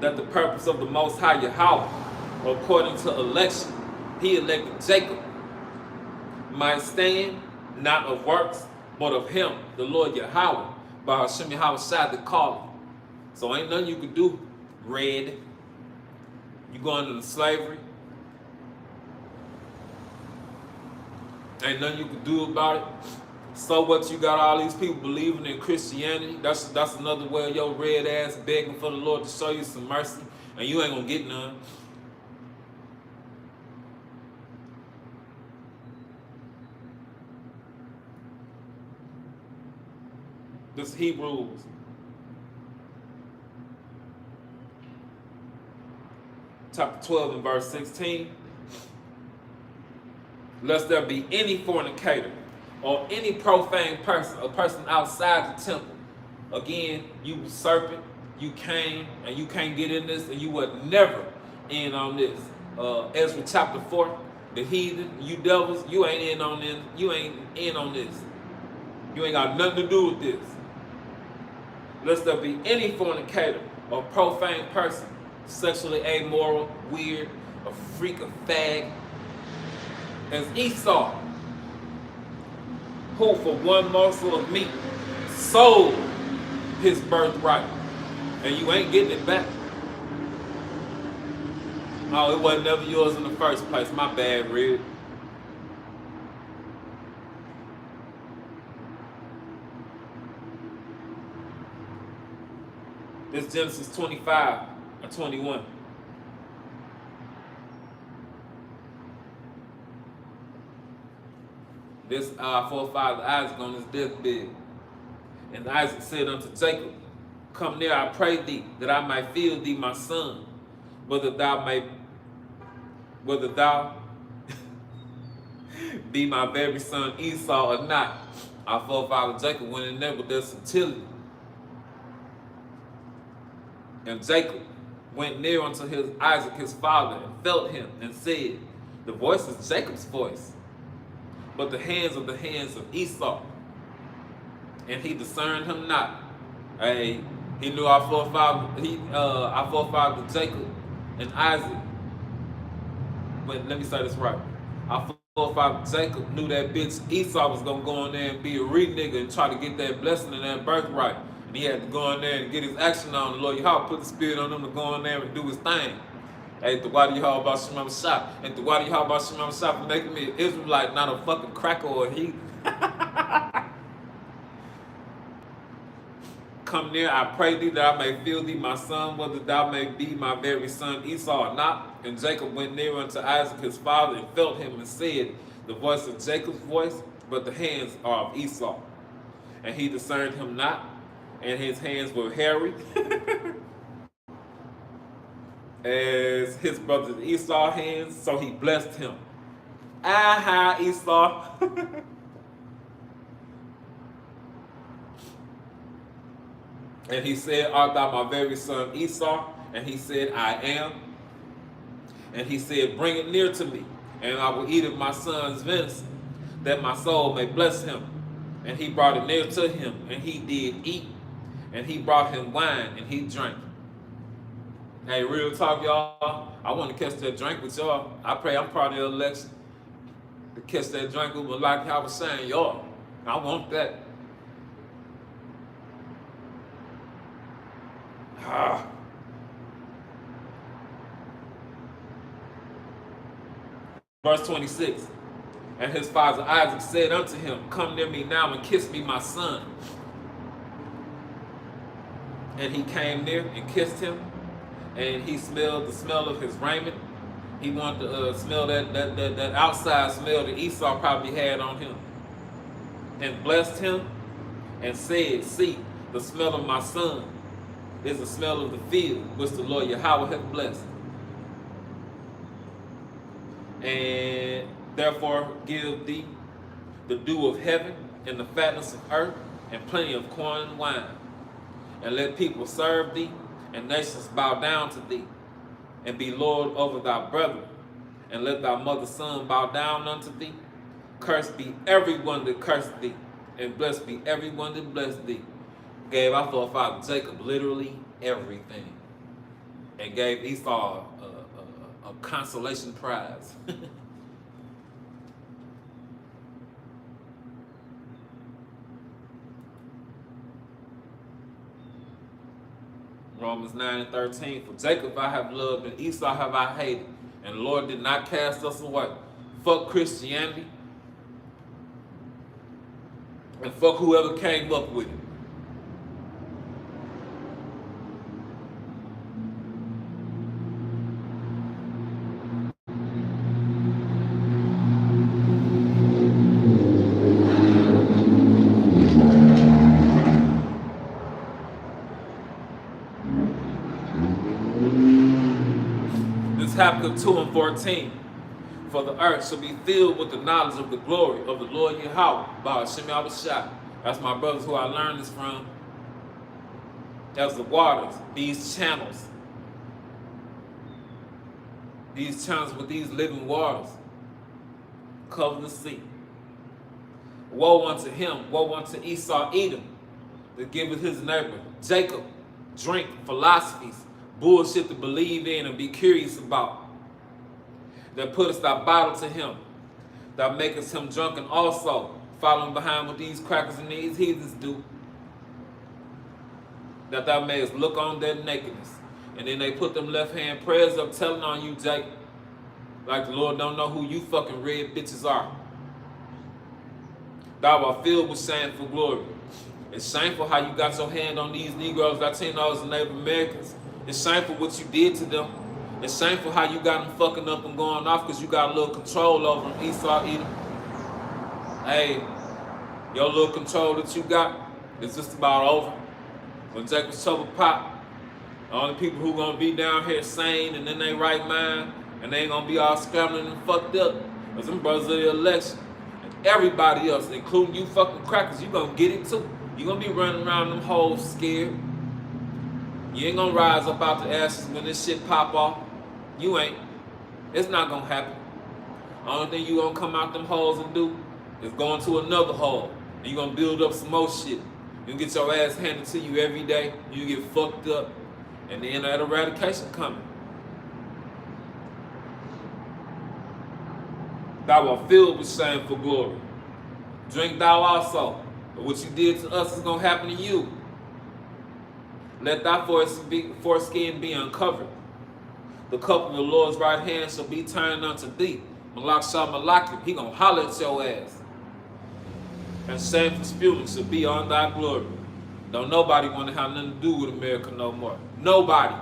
Speaker 1: that the purpose of the Most High YAHAWAH, according to election, he elected Jacob, might stand, not of works, but of him, the Lord YAHAWAH, by YAHAWASHI, the calling. So ain't nothing you could do, red. You going into slavery. Ain't nothing you could do about it. So what, you got all these people believing in Christianity? That's another way of your red ass begging for the Lord to show you some mercy, and you ain't gonna get none. This Hebrews chapter 12 and verse 16. Lest there be any fornicator or any profane person, a person outside the temple. Again, you serpent, you came and you can't get in this, and you would never in on this. Ezra chapter 4, the heathen, you devils, you ain't in on this. You ain't in on this. You ain't got nothing to do with this. Lest there be any fornicator or profane person, sexually amoral, weird, a freak, a fag, as Esau, who for one morsel of meat sold his birthright, and you ain't getting it back. Oh, it wasn't never yours in the first place. My bad, Red. This Genesis 25 and 21. This our forefather Isaac on his deathbed. And Isaac said unto Jacob, come near, I pray thee, that I might feel thee, my son, whether thou be my very son Esau or not. Our forefather Jacob went in there with their subtlety. And Jacob went near unto Isaac his father, and felt him, and said, the voice is Jacob's voice, but the hands of Esau. And he discerned him not. He knew our forefather Jacob and Isaac. But let me say this right. Our forefather Jacob knew that bitch Esau was gonna go in there and be a nigga and try to get that blessing and that birthright. And he had to go in there and get his action on. The Lord Yahweh put the spirit on him to go in there and do his thing. Hey, the YAHAWASHI, and the YAHAWASHI for making me an Israelite, not a fucking cracker or a heathen. Come near, I pray thee, that I may feel thee, my son, whether thou may be my very son Esau or not. And Jacob went near unto Isaac his father, and felt him, and said, the voice of Jacob's voice, but the hands are of Esau. And he discerned him not, and his hands were hairy, as his brother Esau's hands, so he blessed him. Aha, Esau. And he said, art thou my very son Esau? And he said, I am. And he said, bring it near to me, and I will eat of my son's venison, that my soul may bless him. And he brought it near to him, and he did eat. And he brought him wine, and he drank. Hey, real talk, y'all. I want to catch that drink with y'all. I pray I'm part of the election to catch that drink with like I was saying, y'all. I want that. Verse 26. And his father Isaac said unto him, come near me now and kiss me, my son. And he came near and kissed him, and he smelled the smell of his raiment. He wanted to smell that outside smell that Esau probably had on him. And blessed him and said, see, the smell of my son is the smell of the field, which the Lord Yahweh hath blessed. And therefore give thee the dew of heaven and the fatness of earth and plenty of corn and wine. And let people serve thee, and nations bow down to thee, and be Lord over thy brethren. and let thy mother's son bow down unto thee. Cursed be everyone that cursed thee, and blessed be everyone that blessed thee. Gave our forefather Jacob literally everything, and gave Esau a consolation prize. Romans 9:13, for Jacob I have loved, and Esau have I hated, and the Lord did not cast us away. Fuck Christianity, and fuck whoever came up with it. Habakkuk 2:14. For the earth shall be filled with the knowledge of the glory of the Lord YAHAWAH by YAHAWASHI. That's my brothers who I learned this from. As the waters, these channels with these living waters cover the sea. Woe unto him, woe unto Esau Edom, that giveth his neighbor Jacob drink philosophies, bullshit to believe in and be curious about. That puttest thy bottle to him, thou makest him drunken also, following behind what these crackers and these heathens do. That thou mayest look on their nakedness. And then they put them left hand prayers up telling on you, Jake, like the Lord don't know who you fucking red bitches are. Thou art filled with shameful glory. It's shameful how you got your hand on these Negroes, Latinos, and Native Americans. It's shameful what you did to them. It's shameful how you got them fucking up and going off because you got a little control over them, Esau, Edom. Hey, your little control that you got is just about over. When Jacob's trouble pop, the only people who gonna be down here sane and in their right mind, and they ain't gonna be all scrambling and fucked up, is them brothers of the election. And everybody else, including you fucking crackers, you gonna get it too. You gonna be running around them holes scared. You ain't gonna rise up out the ashes when this shit pop off. You ain't. It's not gonna happen. Only thing you gonna come out them holes and do is go into another hole. And you gonna build up some more shit. You get your ass handed to you every day. You get fucked up. And then that eradication coming. Thou art filled with shameful glory. Drink thou also. But what you did to us is gonna happen to you. Let thy foreskin be uncovered. The cup of the Lord's right hand shall be turned unto thee. Malak shall malak, he gonna holler at your ass. And shameful spewing shall be on thy glory. Don't nobody want to have nothing to do with America no more. Nobody.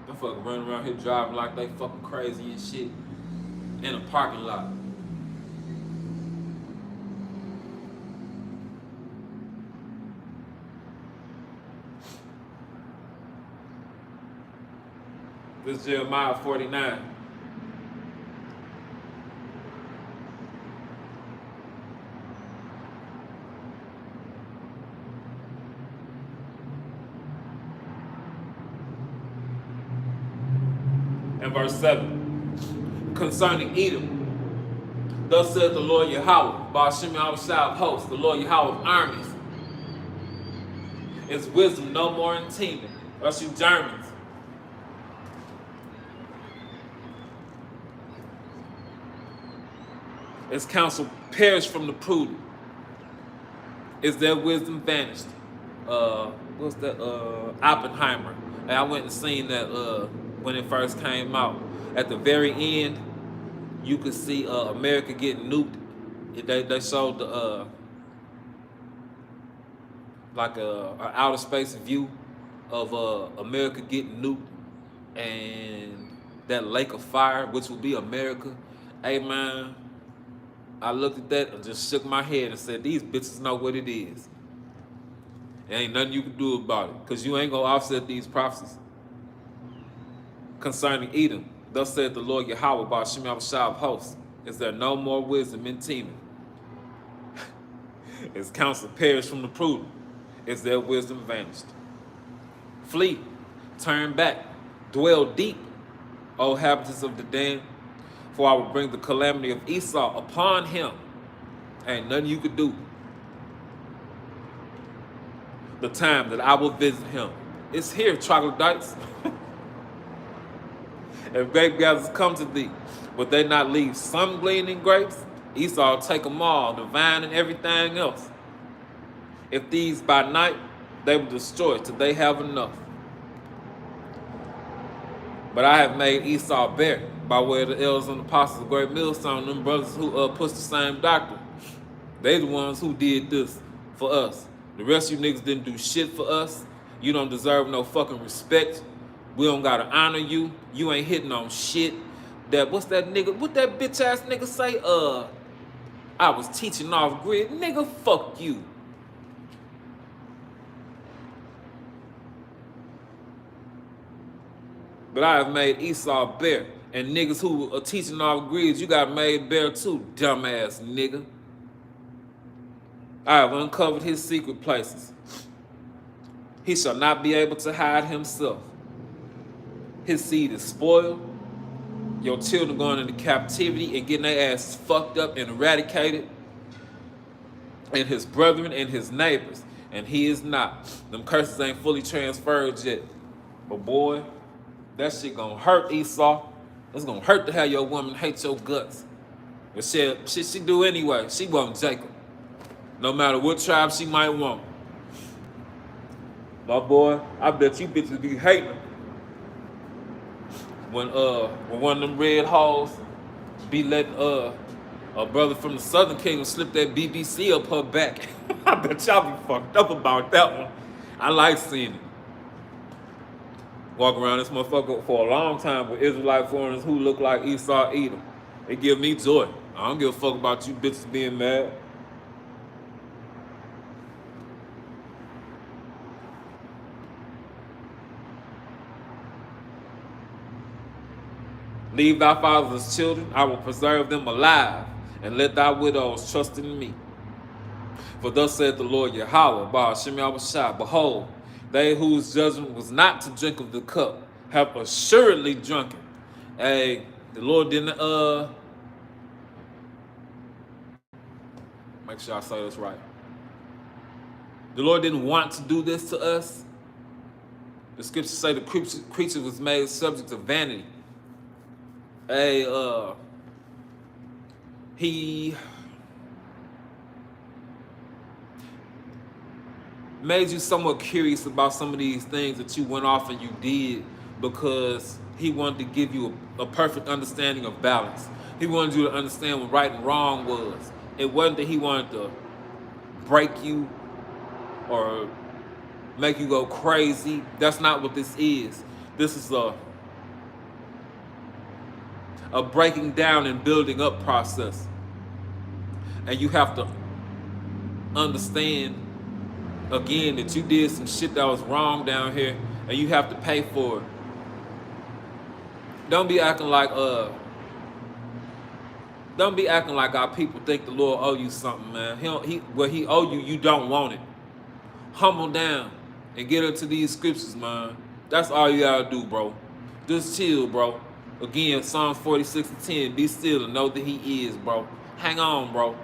Speaker 1: Them fucking running around here driving like they fucking crazy and shit in a parking lot. This is Jeremiah 49. And verse 7. Concerning Edom, thus saith the Lord YAHAWAH, YAHAWASHI of hosts, the Lord YAHAWAH of armies. Is wisdom no more in teeming, us you Germans. Its counsel perished from the prudent. Is their wisdom vanished? What's that? Oppenheimer. And I went and seen that when it first came out. At the very end, you could see America getting nuked. They showed the like a outer space view of America getting nuked and that lake of fire, which will be America. Hey man, I looked at that and just shook my head and said, these bitches know what it is. There ain't nothing you can do about it, because you ain't gonna offset these prophecies. Concerning Edom, thus said the Lord YAHAWAH, YAHAWASHI of hosts, Is there no more wisdom in teeming? Is counsel perished from the prudent? Is their wisdom vanished? Flee, turn back, dwell deep, O habitants of the den, for I will bring the calamity of Esau upon him. Ain't nothing you could do. The time that I will visit him. It's here, troglodytes. If grape gatherers come to thee, would they not leave some gleaning grapes? Esau will take them all, the vine and everything else. If these by night, they will destroy till they have enough. But I have made Esau bare by way of the elders and apostles, a great millstone, them brothers who push the same doctrine. They the ones who did this for us. The rest of you niggas didn't do shit for us. You don't deserve no fucking respect. We don't gotta honor you. You ain't hitting on shit. That what's that nigga? What that bitch ass nigga say? I was teaching off grid. Nigga, fuck you. But I have made Esau bare. And niggas who are teaching off grids, you got made bare too, dumbass nigga. I have uncovered his secret places. He shall not be able to hide himself. His seed is spoiled. Your children going into captivity and getting their asses fucked up and eradicated. And his brethren and his neighbors. And he is not. Them curses ain't fully transferred yet. But boy, that shit gonna hurt, Esau. It's gonna hurt to have your woman hate your guts. But shit she do anyway. She want Jacob. No matter what tribe she might want. My boy, I bet you bitches be hating him. When one of them red hoes be letting a brother from the Southern Kingdom slip that BBC up her back. I bet y'all be fucked up about that one. I like seeing it. Walk around this motherfucker for a long time with Israelite foreigners who look like Esau Edom. It give me joy. I don't give a fuck about you bitches being mad. Leave thy father's children, I will preserve them alive, and let thy widows trust in me. For thus saith the Lord YAHAWAH, YAHAWASHI, behold, they whose judgment was not to drink of the cup have assuredly drunken. Hey, the Lord didn't, make sure I say this right. The Lord didn't want to do this to us. The scriptures say the creature was made subject to vanity. He made you somewhat curious about some of these things that you went off and you did because he wanted to give you a perfect understanding of balance. He wanted you to understand what right and wrong was. It wasn't that he wanted to break you or make you go crazy. That's not what this is. This is a breaking down and building up process. And you have to understand, again, that you did some shit that was wrong down here and you have to pay for it. Don't be acting like our people think the Lord owe you something, man. What he owe you, you don't want it. Humble down and get into these scriptures, man. That's all you gotta do, bro. Just chill, bro. Again, Psalms 46:10, be still and know that he is, bro. Hang on, bro.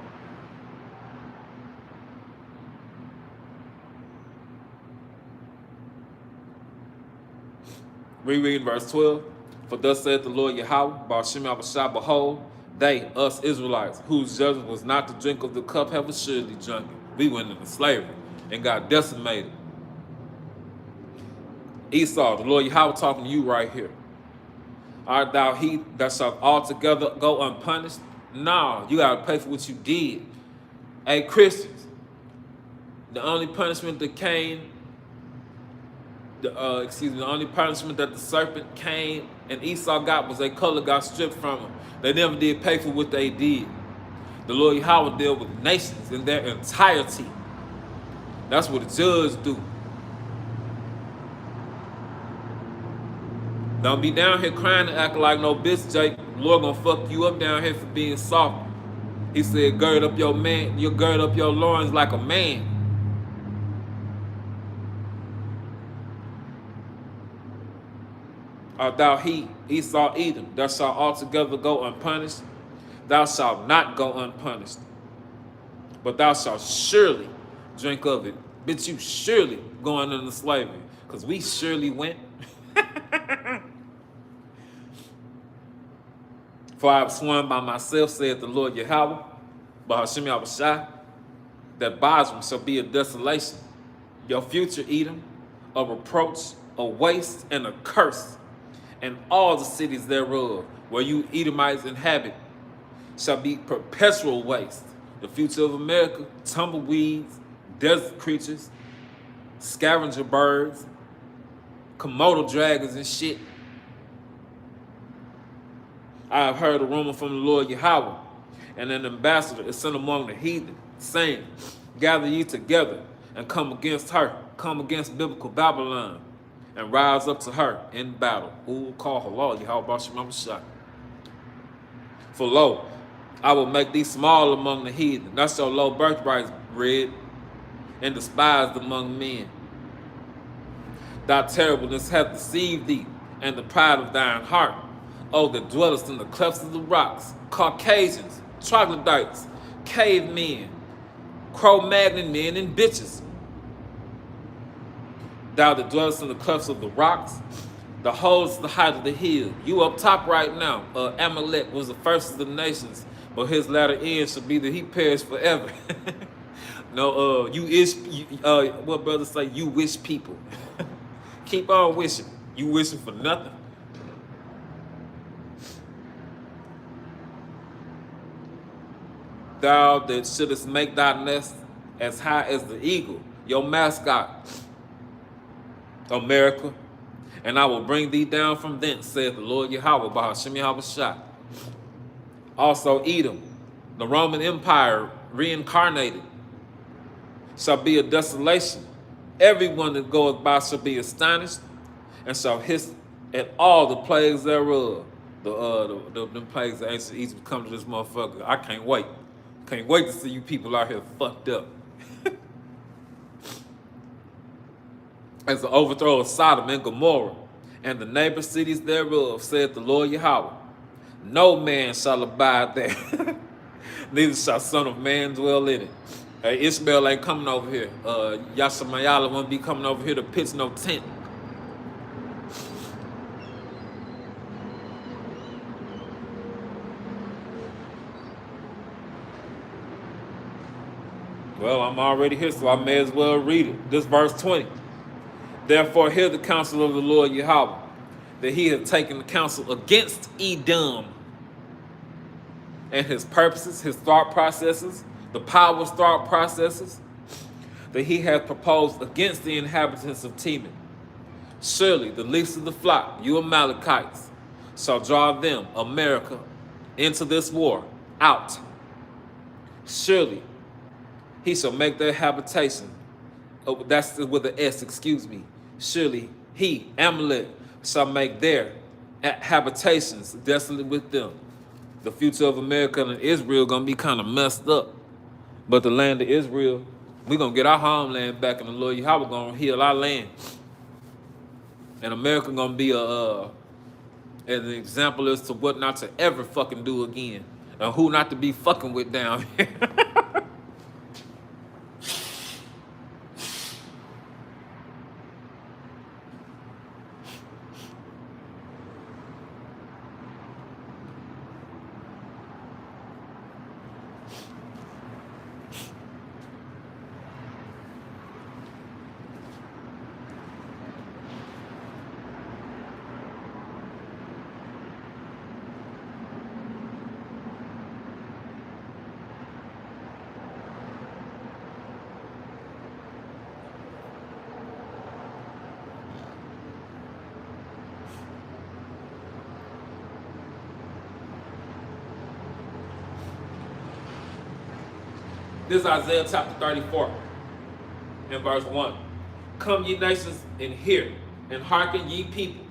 Speaker 1: Rereading verse 12. For thus saith the Lord YAHAWAH, YAHAWASHI, behold, they, us Israelites, whose judgment was not to drink of the cup, have assuredly drunken. We went into slavery and got decimated. Esau, the Lord YAHAWAH talking to you right here. Art thou he that shalt altogether go unpunished? No, you gotta pay for what you did. Hey, Christians, the only punishment that Cain, the only punishment that the serpent Cain and Esau got was their color got stripped from them. They never did pay for what they did. The Lord YAHAWAH dealt with nations in their entirety. That's what the judge do. Don't be down here crying and acting like no bitch, Jake. Lord gonna fuck you up down here for being soft. He said, gird up your man, you gird up your loins like a man. Art thou he, Esau, Edom, thou shalt altogether go unpunished. Thou shalt not go unpunished, but thou shalt surely drink of it. Bitch, you surely going into slavery, because we surely went. For I have sworn by myself, saith the Lord YAHAWAH, YAHAWASHI, that Basra shall be a desolation, your future Edom, a reproach, a waste, and a curse, and all the cities thereof, where you Edomites inhabit, shall be perpetual waste. The future of America, tumbleweeds, desert creatures, scavenger birds, Komodo dragons and shit. I have heard a rumor from the Lord YAHAWAH, and an ambassador is sent among the heathen, saying, gather ye together and come against her, come against biblical Babylon, and rise up to her in battle. Who call her YAHAWASHI? For lo, I will make thee small among the heathen, not so low birthrights bred, and despised among men. Thy terribleness hath deceived thee, and the pride of thine heart. O that dwellest in the clefts of the rocks, Caucasians, troglodytes, cavemen, Cro-Magnon men and bitches. Thou that dwellest in the clefts of the rocks, the holes the height of the hill. You up top right now. Amalek was the first of the nations, but his latter end shall be that he perish forever. No, what brothers say, you wish people. Keep on wishing. You wishing for nothing. Thou that shouldest make thy nest as high as the eagle, your mascot, America, and I will bring thee down from thence, saith the Lord YAHAWAH, YAHAWASHI. Also Edom, the Roman Empire reincarnated, shall be a desolation. Everyone that goeth by shall be astonished, and shall hiss at all the plagues thereof. The plagues that ancient Egypt come to this motherfucker. I can't wait. Can't wait to see you people out here fucked up. As the overthrow of Sodom and Gomorrah, and the neighbor cities thereof, saith the Lord YAHAWAH. No man shall abide there, neither shall son of man dwell in it. Hey, Ishmael ain't coming over here. Yashamayala won't be coming over here to pitch no tent. Well, I'm already here, so I may as well read it. This verse 20. Therefore, hear the counsel of the Lord YAHAWAH, that he hath taken the counsel against Edom, and his purposes, his thought processes, the power's thought processes, that he hath proposed against the inhabitants of Teman. Surely the least of the flock, you Amalekites, shall draw them, America, into this war, out. Surely he shall make their habitation, that's with an S, excuse me. Surely he, Amalek, shall make their habitations desolate with them. The future of America and Israel gonna be kind of messed up. But the land of Israel, we gonna get our homeland back, and the Lord YAHAWAH gonna heal our land. And America gonna be an example as to what not to ever fucking do again, and who not to be fucking with down here. This is Isaiah chapter 34, in verse 1. Come ye nations and hear, and hearken ye people.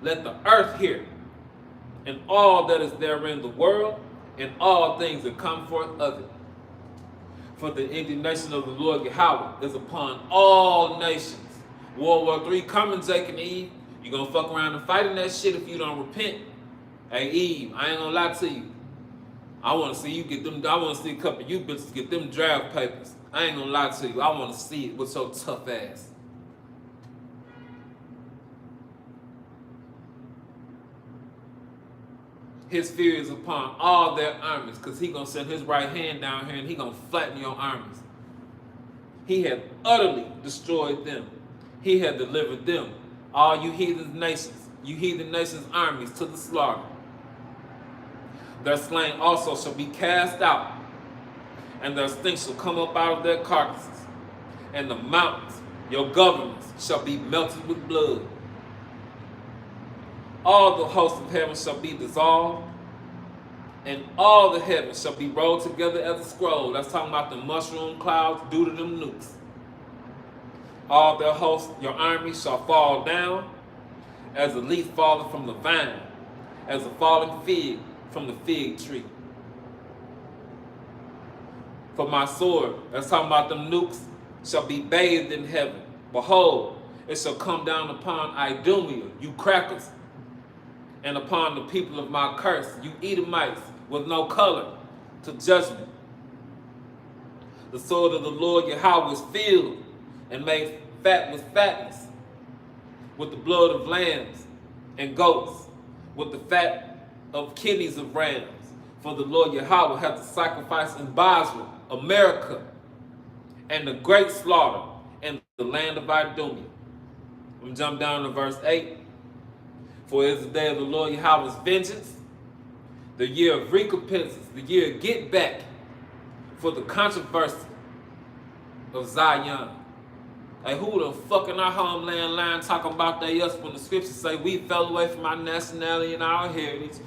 Speaker 1: Let the earth hear, and all that is therein, the world, and all things that come forth of it. For the indignation of the Lord Yahawah is upon all nations. World War III coming, Jake and Eve. You gonna fuck around and fight in that shit if you don't repent. Hey Eve, I ain't gonna lie to you. I wanna see you get them, I wanna see a couple of you bitches get them draft papers. I ain't gonna lie to you. I wanna see it with your tough ass. His fear is upon all their armies, because he gonna send his right hand down here and he gonna flatten your armies. He had utterly destroyed them. He had delivered them, all you heathen nations' armies, to the slaughter. Their slain also shall be cast out, and their stink shall come up out of their carcasses, and the mountains, your governments, shall be melted with blood. All the hosts of heaven shall be dissolved, and all the heavens shall be rolled together as a scroll. That's talking about the mushroom clouds due to them nukes. All their hosts, your army, shall fall down, as a leaf falling from the vine, as a falling fig from the fig tree. For my sword, that's talking about them nukes, shall be bathed in heaven. Behold, it shall come down upon Idumea, you crackers, and upon the people of my curse, you Edomites, with no color, to judgment. The sword of the Lord Yahawah is filled and made fat with fatness, with the blood of lambs and goats, with the fat of kidneys of rams. For the Lord Yahawah hath the sacrifice in Basra, America, and the great slaughter in the land of Idumea. I'm going to jump down to verse 8. For it is the day of the Lord Yahawah's vengeance, the year of recompenses, the year of get back for the controversy of Zion. Hey, who the fuck in our homeland line talking about they us when the scriptures say we fell away from our nationality and our heritage?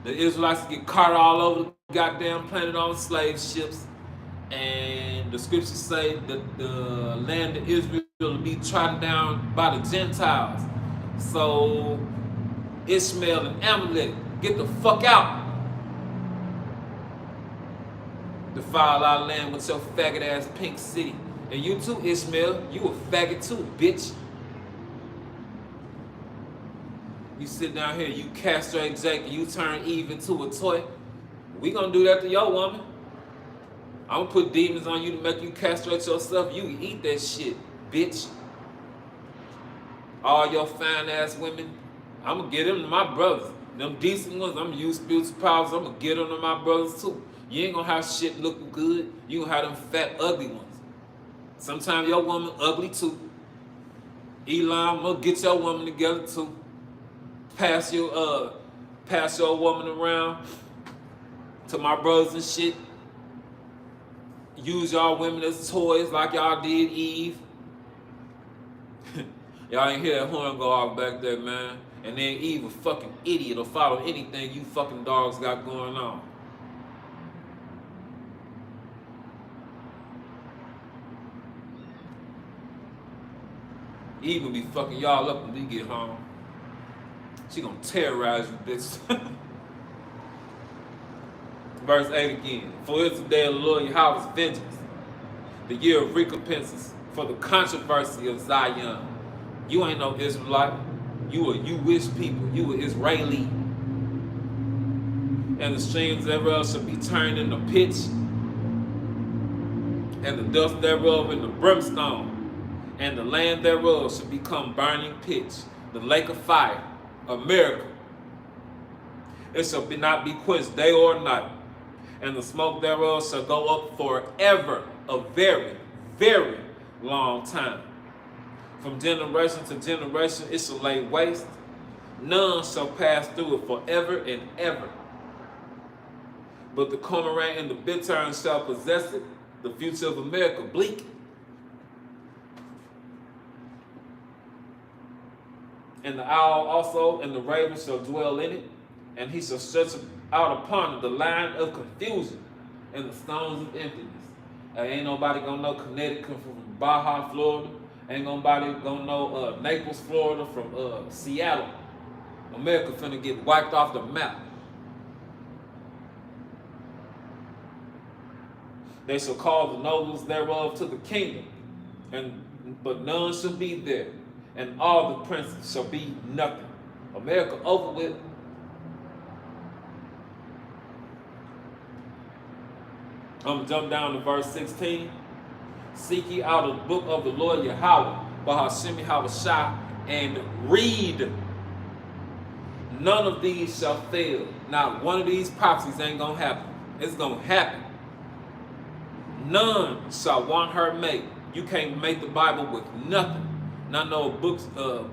Speaker 1: The Israelites get caught all over the goddamn planet on slave ships. And the scriptures say that the land of Israel will be trodden down by the Gentiles. So Ishmael and Amalek, get the fuck out. Defile our land with your faggot ass pink city. And you too, Ishmael, you a faggot too, bitch. You sit down here, you castrate Jake, and you turn Eve into a toy. We gonna do that to your woman. I'm gonna put demons on you to make you castrate yourself. You eat that shit, bitch. All your fine ass women, I'm gonna get them to my brothers. Them decent ones, I'm gonna use spiritual powers. I'm gonna get them to my brothers too. You ain't gonna have shit looking good. You gonna have them fat, ugly ones. Sometimes your woman ugly too. Elon, I'm gonna get your woman together too. Pass your woman around to my brothers and shit. Use y'all women as toys like y'all did Eve. Y'all ain't hear that horn go off back there, man. And then Eve a fucking idiot or follow anything you fucking dogs got going on. Eve will be fucking y'all up when we get home. She gonna terrorize you, bitch. Verse 8 again. For it's the day of the Lord Yahawah's vengeance, the year of recompenses for the controversy of Zion. You ain't no Israelite. You a Jewish people. You a Israeli. And the streams thereof shall be turned into pitch, and the dust thereof into brimstone, and the land thereof shall become burning pitch, the lake of fire, America. It shall not be quenched day or night, and the smoke thereof shall go up forever, a very, very long time. From generation to generation it shall lay waste. None shall pass through it forever and ever. But the cormorant and the bittern shall possess it, the future of America bleak. And the owl also and the raven shall dwell in it, and he shall stretch out upon it the line of confusion and the stones of emptiness. Ain't nobody gonna know Connecticut from Baja, Florida. Ain't nobody gonna know Naples, Florida from Seattle. America finna get wiped off the map. They shall call the nobles thereof to the kingdom, but none shall be there, and all the princes shall be nothing. America over with. I'm going to jump down to verse 16. Seek ye out of the book of the Lord YAHAWAH, YAHAWASHI, and read. None of these shall fail. Not one of these prophecies ain't going to happen. It's going to happen. None shall want her make. You can't make the Bible with nothing. Not no books, the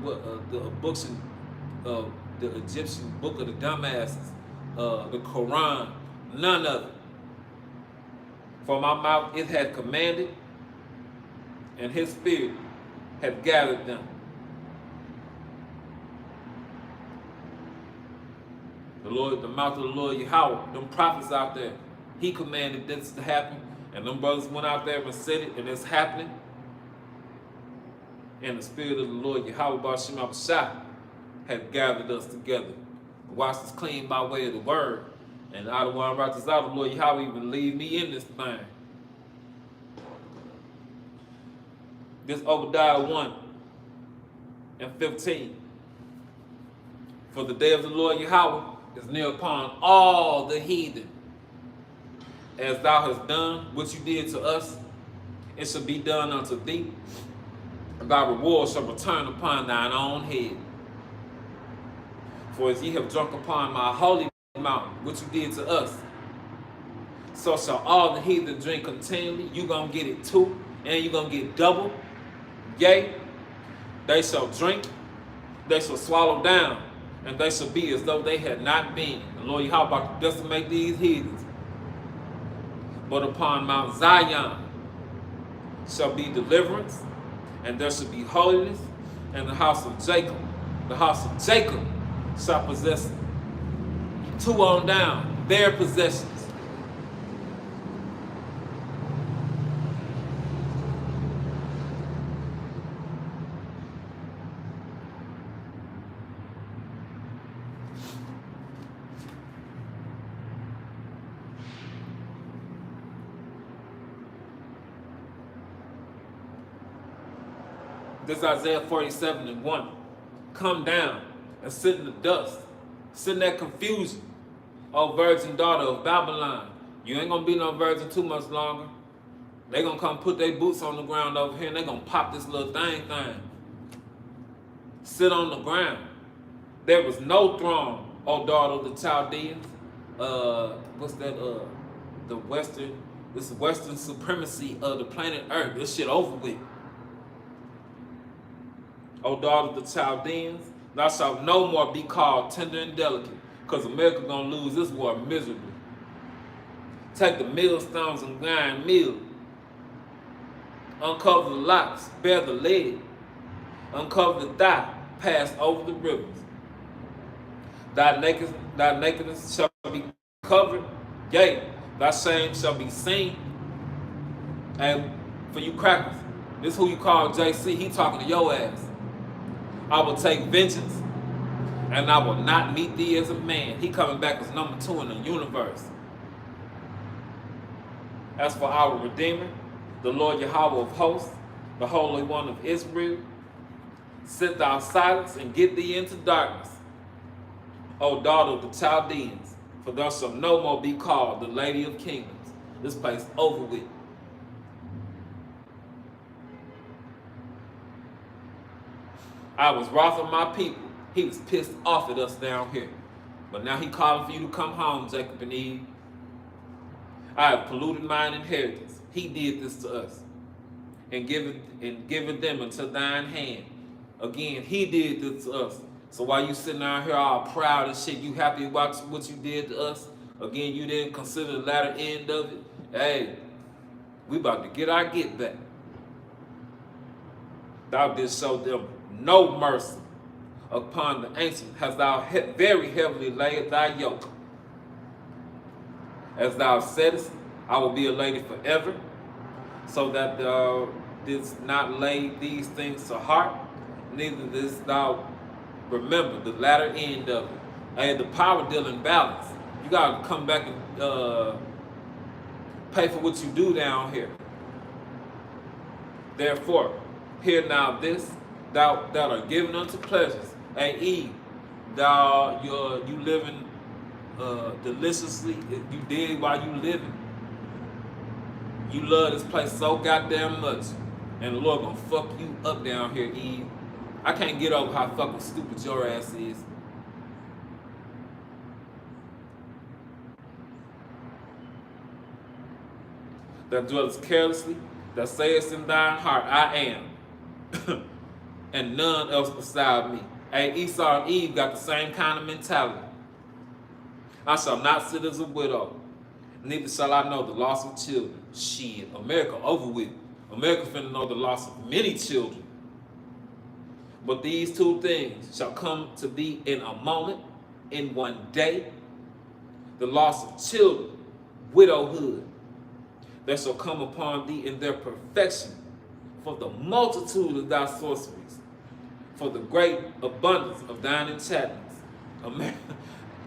Speaker 1: Egyptian book of the dumbasses, the Quran, none of it. For my mouth it had commanded, and his spirit had gathered them. The Lord, the mouth of the Lord YAHAWAH, them prophets out there, he commanded this to happen, and them brothers went out there and said it, and it's happening. And the spirit of the Lord YAHAWAH B'Shem Abishai had gathered us together. Washed us clean by way of the word. And out of one write this out, the Lord YAHAWAH even leave me in this thing. This Obadiah 1:15. For the day of the Lord YAHAWAH is near upon all the heathen. As thou hast done what you did to us, it shall be done unto thee. And thy reward shall return upon thine own head. For as ye have drunk upon my holy mountain, which you did to us, so shall all the heathen drink continually. You gonna get it too, and you gonna get double. Yea, they shall drink, they shall swallow down, and they shall be as though they had not been. The Lord YAHAWAH about to decimate these heathens. But upon Mount Zion shall be deliverance, and there shall be holiness, and the house of Jacob shall possess two on down their possessions. This is Isaiah 47:1. Come down and sit in the dust. Sit in that confusion, O virgin daughter of Babylon. You ain't gonna be no virgin too much longer. They gonna come put their boots on the ground over here and they gonna pop this little thing. Sit on the ground. There was no throne, O daughter of the Chaldeans. What's that? This Western supremacy of the planet Earth. This shit over with. O daughter of the Chaldeans, thou shalt no more be called tender and delicate, because America gonna lose this war miserably. Take the millstones and grind meal. Uncover the locks, bear the leg. Uncover the thigh, pass over the rivers. Thy nakedness shall be covered, yea, thy shame shall be seen. And for you crackers, this who you call JC, he talking to your ass. I will take vengeance, and I will not meet thee as a man. He coming back as number 2 in the universe. As for our Redeemer, the Lord YAHAWAH of hosts, the Holy One of Israel, sit thou silence and get thee into darkness, O daughter of the Chaldeans, for thou shalt no more be called the Lady of Kingdoms. This place over with. I was wroth on my people. He was pissed off at us down here. But now he calling for you to come home, Jacob and Eve. I have polluted mine inheritance. He did this to us. And given them into thine hand. Again, he did this to us. So while you sitting out here all proud and shit, you happy about what you did to us? Again, you didn't consider the latter end of it. Hey, we about to get our get back. Thou didst show them no mercy. Upon the ancient hast thou very heavily laid thy yoke. As thou saidst, I will be a lady forever, so that thou didst not lay these things to heart, neither didst thou remember the latter end of it. Hey, the power dealing balance. You gotta come back and pay for what you do down here. Therefore, hear now this, thou that are given unto pleasures. Hey Eve, thou you living deliciously. You did while you living. You love this place so goddamn much, and the Lord gonna fuck you up down here, Eve. I can't get over how fucking stupid your ass is. That dwellest carelessly, that sayest in thine heart, I am, and none else beside me. Hey, Esau and Eve got the same kind of mentality. I shall not sit as a widow, neither shall I know the loss of children. Shit, America over with. America finna know the loss of many children. But these two things shall come to thee in a moment, in one day. The loss of children, widowhood, that shall come upon thee in their perfection, for the multitude of thy sorceries, for the great abundance of thine enchantments.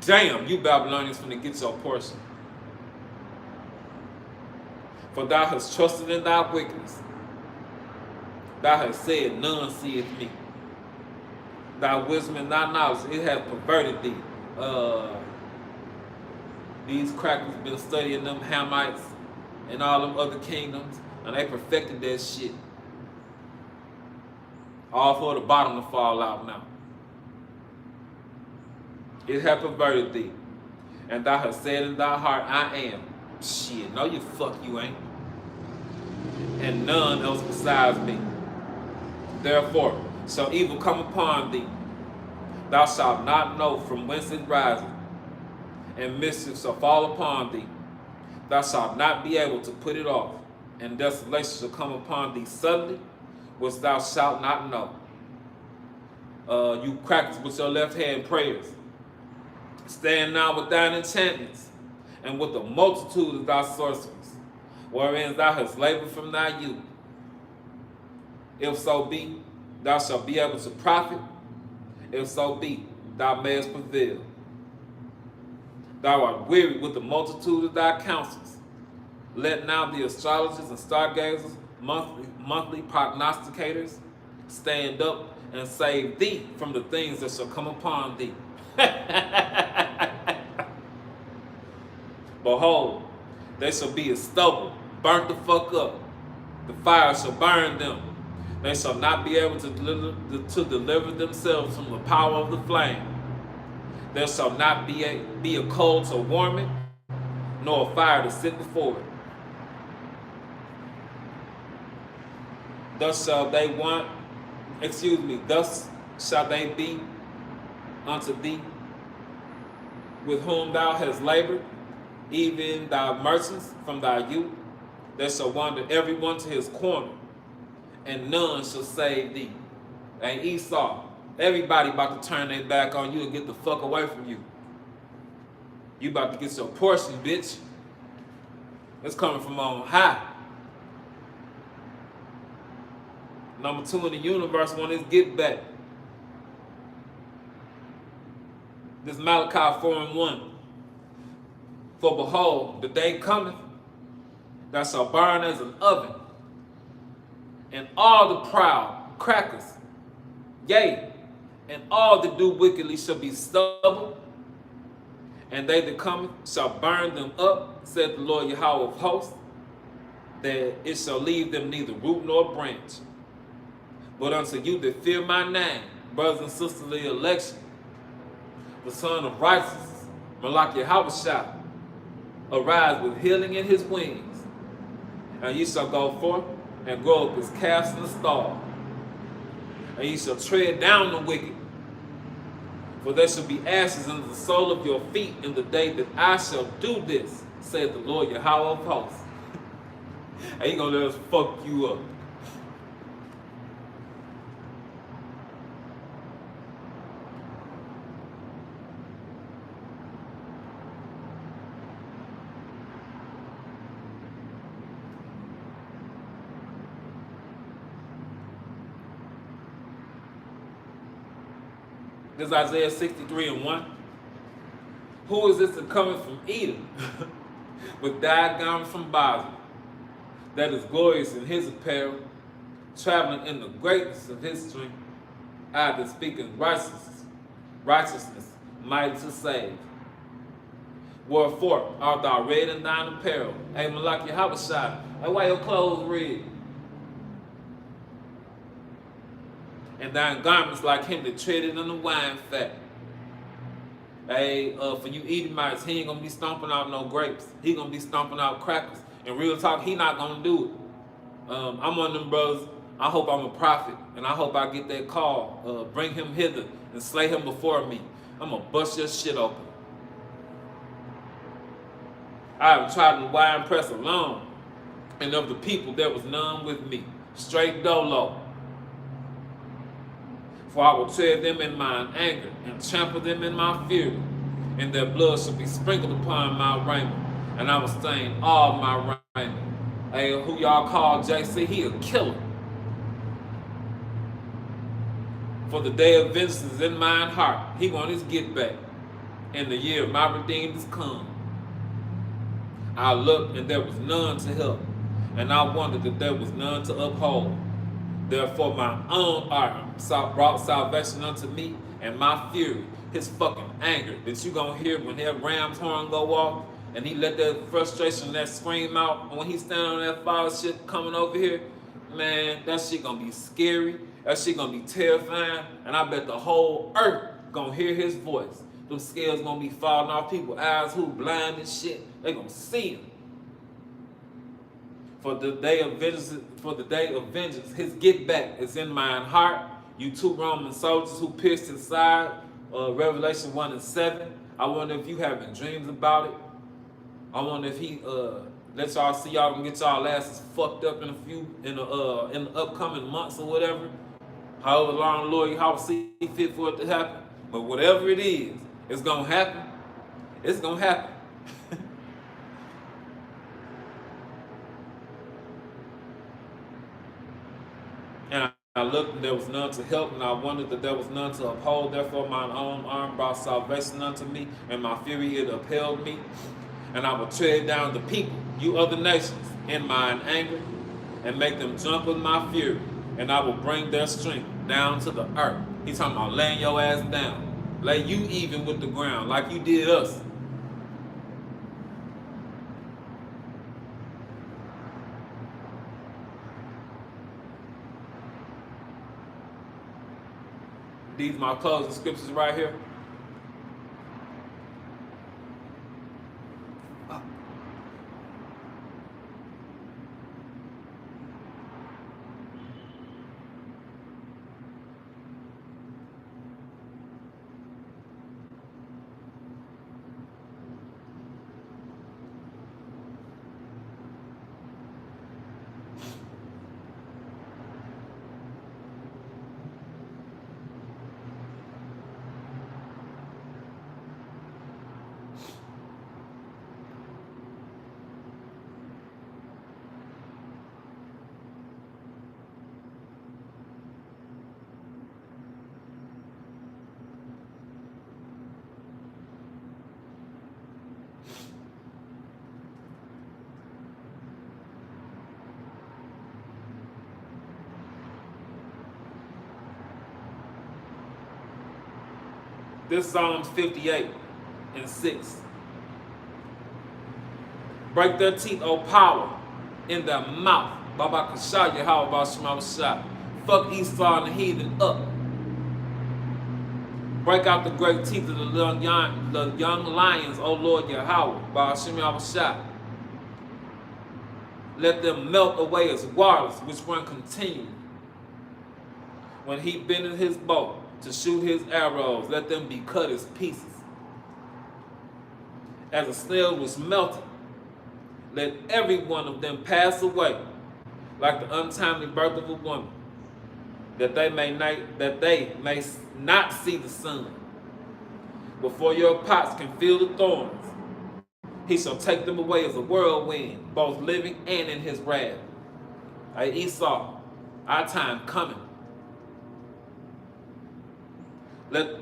Speaker 1: Damn, you Babylonians finna get your portion. For thou hast trusted in thy wickedness. Thou hast said, none seeth me. Thy wisdom and thy knowledge, it hath perverted thee. These crackers been studying them Hamites and all them other kingdoms, and they perfected that shit. All for the bottom to fall out now. It hath perverted thee, and thou hast said in thy heart, I am. Shit, no you fuck you ain't. And none else besides me. Therefore, shall evil come upon thee. Thou shalt not know from whence it riseth, and mischief shall fall upon thee. Thou shalt not be able to put it off, and desolation shall come upon thee suddenly, which thou shalt not know. You practice with your left hand prayers. Stand now with thine enchantments, and with the multitude of thy sorceries, wherein thou hast labored from thy youth. If so be, thou shalt be able to profit. If so be, thou mayest prevail. Thou art weary with the multitude of thy counsels. Let now the astrologers and stargazers, monthly prognosticators, stand up and save thee from the things that shall come upon thee. Behold, they shall be as stubble, burnt the fuck up. The fire shall burn them. They shall not be able to deliver themselves from the power of the flame. There shall not be a coal to warm it, nor a fire to sit before it. Thus shall they thus shall they be unto thee, with whom thou hast labored, even thy merchants from thy youth. They shall wander every one to his corner, and none shall save thee. And Esau, everybody about to turn their back on you and get the fuck away from you. You about to get your portion, bitch. It's coming from on high. Number 2 in the universe one is get back. This Malachi 4:1. For behold, the day cometh that shall burn as an oven, and all the proud crackers, yea, and all that do wickedly shall be stubble, and they that cometh shall burn them up, saith the Lord YAHAWAH of hosts, that it shall leave them neither root nor branch. But unto you that fear my name, brothers and sisters of the election, the Son of righteousness, YAHAWASHI, arise with healing in his wings, and ye shall go forth and grow up as calves in the stall, and ye shall tread down the wicked, for there shall be ashes under the sole of your feet in the day that I shall do this, saith the Lord YAHAWAH of hosts. And he gonna let us fuck you up. This is Isaiah 63:1. Who is this that cometh from Edom? with diagrams from Basel, that is glorious in his apparel, traveling in the greatness of his strength, either speaking righteousness, mighty to save. Wherefore art thou red in thine apparel? Hey, YAHAWASHI, hey, why your clothes red? And thine garments like him that treaded in the wine fat. Hey, for you Edomites, he ain't gonna be stomping out no grapes. He gonna be stomping out crackers. And real talk, he not gonna do it. I'm one of them brothers. I hope I'm a prophet, and I hope I get that call. Bring him hither and slay him before me. I'm gonna bust your shit open. I have tried the wine press alone, and of the people there was none with me. Straight dolo. For I will tread them in mine anger, and trample them in my fury, and their blood shall be sprinkled upon my raiment, and I will stain all my raiment. Hey, who y'all call JC? He a killer. For the day of vengeance is in mine heart. He want his get back. And the year of my redeemed is come. I looked, and there was none to help, and I wondered that there was none to uphold. Therefore my own arm brought salvation unto me, and my fury, his fucking anger that you gonna hear when that ram's horn go off, and he let that frustration, that scream out, and when he stand on that fire shit coming over here, man, that shit gonna be scary, that shit gonna be terrifying, and I bet the whole earth gonna hear his voice. Them scales gonna be falling off people's eyes who blind and shit, they gonna see him. For the day of vengeance, his get back is in mine heart. You two Roman soldiers who pierced his side, Revelation 1 and 7. I wonder if you having dreams about it. I wonder if he let y'all see y'all can get y'all asses fucked up in the upcoming months or whatever. However long the Lord Yahweh see fit for it to happen. But whatever it is, it's gonna happen. It's gonna happen. And I looked, and there was none to help, and I wondered that there was none to uphold. Therefore mine own arm brought salvation unto me, and my fury it upheld me. And I will tread down the people, you other nations, in mine anger, and make them drunk with my fury. And I will bring their strength down to the earth. He's talking about laying your ass down. Lay you even with the ground, like you did us. These are my closing scriptures right here. This Psalms 58 and 6. Break their teeth, O power, in their mouth. Baba Kashah, YAHAWASHI. Fuck Esau and the heathen up. Break out the great teeth of the young lions, O Lord Yahweh, Ba'ashim Yahushua. Let them melt away as waters which run continually. When he bendeth his bow to shoot his arrows, let them be cut as pieces. As a snail was melted, let every one of them pass away, like the untimely birth of a woman, that they may not see the sun. Before your pots can feel the thorns, he shall take them away as a whirlwind, both living and in his wrath. Hey Esau, our time coming. The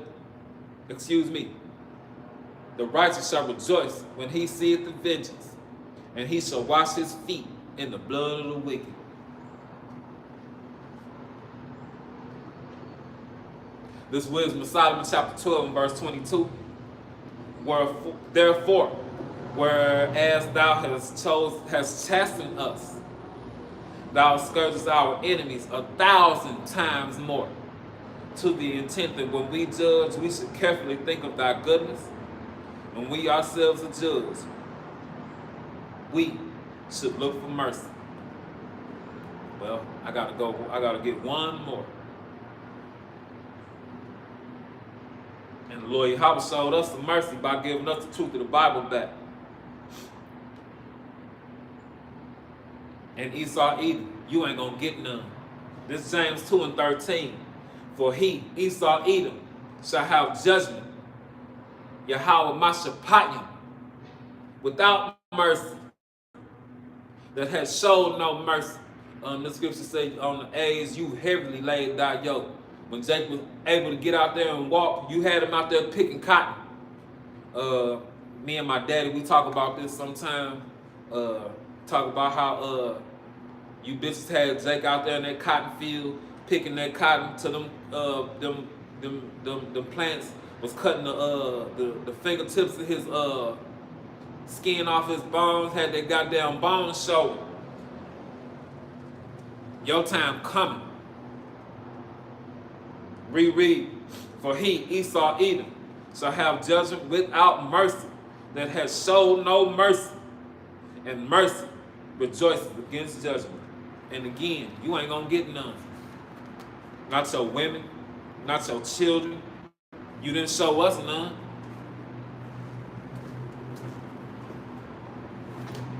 Speaker 1: righteous shall rejoice when he seeth the vengeance. and he shall wash his feet in the blood of the wicked. This is Wisdom of Solomon, chapter 12, and verse 22. Therefore, whereas thou hast chastened us, thou scourgest our enemies 1,000 times more, to the intent that when we judge, we should carefully think of thy goodness, and we ourselves are judged. We should look for mercy. Well, I gotta get one more. And the Lord Yahawah showed us the mercy by giving us the truth of the Bible back. And Esau Edom, you ain't gonna get none. This is James 2 and 13. For he, Esau Edom, shall have judgment, YAHAWASHI, without mercy, that has showed no mercy. The scripture says, on the A's you heavily laid thy yoke. When Jake was able to get out there and walk, you had him out there picking cotton. Me and my daddy, we talk about this sometime. Talk about how you bitches had Jake out there in that cotton field picking that cotton to them plants was cutting the fingertips of his skin off his bones, had that goddamn bones showing. Your time coming. Reread. For he, Esau Edom, shall have judgment without mercy, that has showed no mercy, and mercy rejoices against judgment. And again, you ain't gonna get none. Not your women, not your children. You didn't show us none.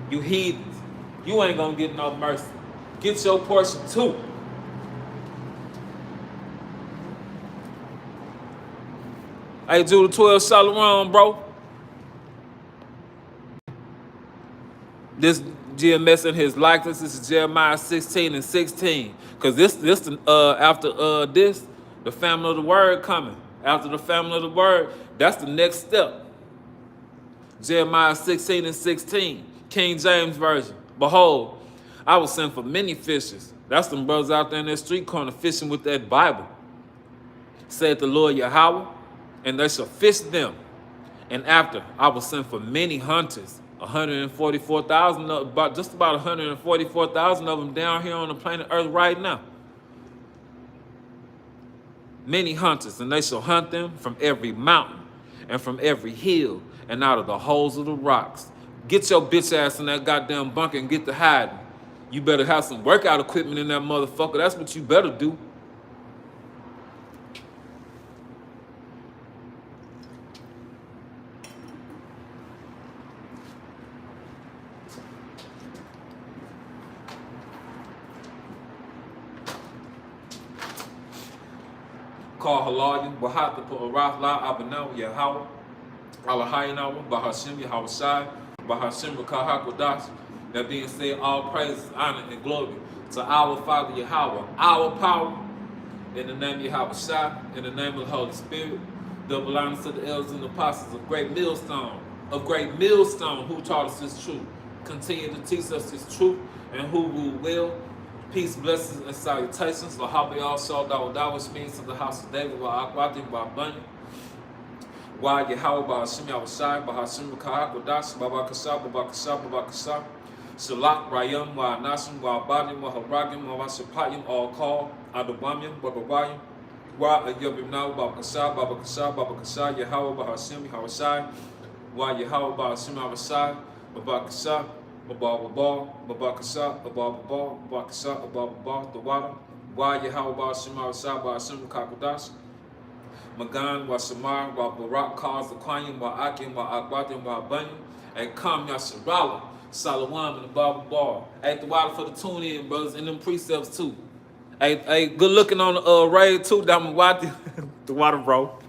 Speaker 1: You heathens, you ain't gonna get no mercy. Get your portion too. Hey, Judah 12, Shalom, bro. This GMS in his likeness. This is Jeremiah 16 and 16. Because after this, the family of the word coming. After the family of the word, that's the next step. Jeremiah 16 and 16, King James Version. Behold, I will send for many fishers. That's them brothers out there in that street corner fishing with that Bible. Said the Lord Yahawah, and they shall fish them. And after, I will send for many hunters, 144,000, just about 144,000 of them down here on the planet Earth right now. Many hunters, and they shall hunt them from every mountain and from every hill and out of the holes of the rocks. Get your bitch ass in that goddamn bunker and get to hiding. You better have some workout equipment in that motherfucker. That's what you better do. Call Halalim, Wahata Pa'araf La Abanaw, Yahawah, Alahayanawa, Bahashim, Yahawashai, Bahashim, Rakahakodash. That being said, all praise, honor, and glory to our Father Yahawah, our power, in the name of Yahawashai, in the name of the Holy Spirit. Double honor to the elders and apostles of great millstone, who taught us this truth. Continue to teach us this truth, and who will. Peace, blessings, and salutations. Lahabi also Dawadah, which means to the house of David, Wa'akwati, Wa'abanya. YAHAWAH, Bahashim, Yahawashai, Bahashim, Rakahakodash, Babakasha, Babakasha, Babakasha. Shalak, Rayam, Wa'anashim, Wa'abadim, Wa'haragim, Wa'ashapayim, all call, Adabamyam, Babawayim, Wa'ayabimnaw, Babakasha, Babakasha, Babakasha, Yahawah, Bahashim, Yahawashai, YAHAWAH, Bahashim, Yahawashai, Babakasha. Babakasha, Babakasha, the water. YAHAWAH, Shemar, Shabba, Shem, Kakodash. Mahgan HaAhmath, Barak, Kaz, the Kwayim, Akim, Akbatim, Banyam, and Kam Yasharala, Salawam, and the Baba. Hey, the water for the tune in, brothers, and them precepts too. Hey, good looking on the raid too, Damawati. The water, bro.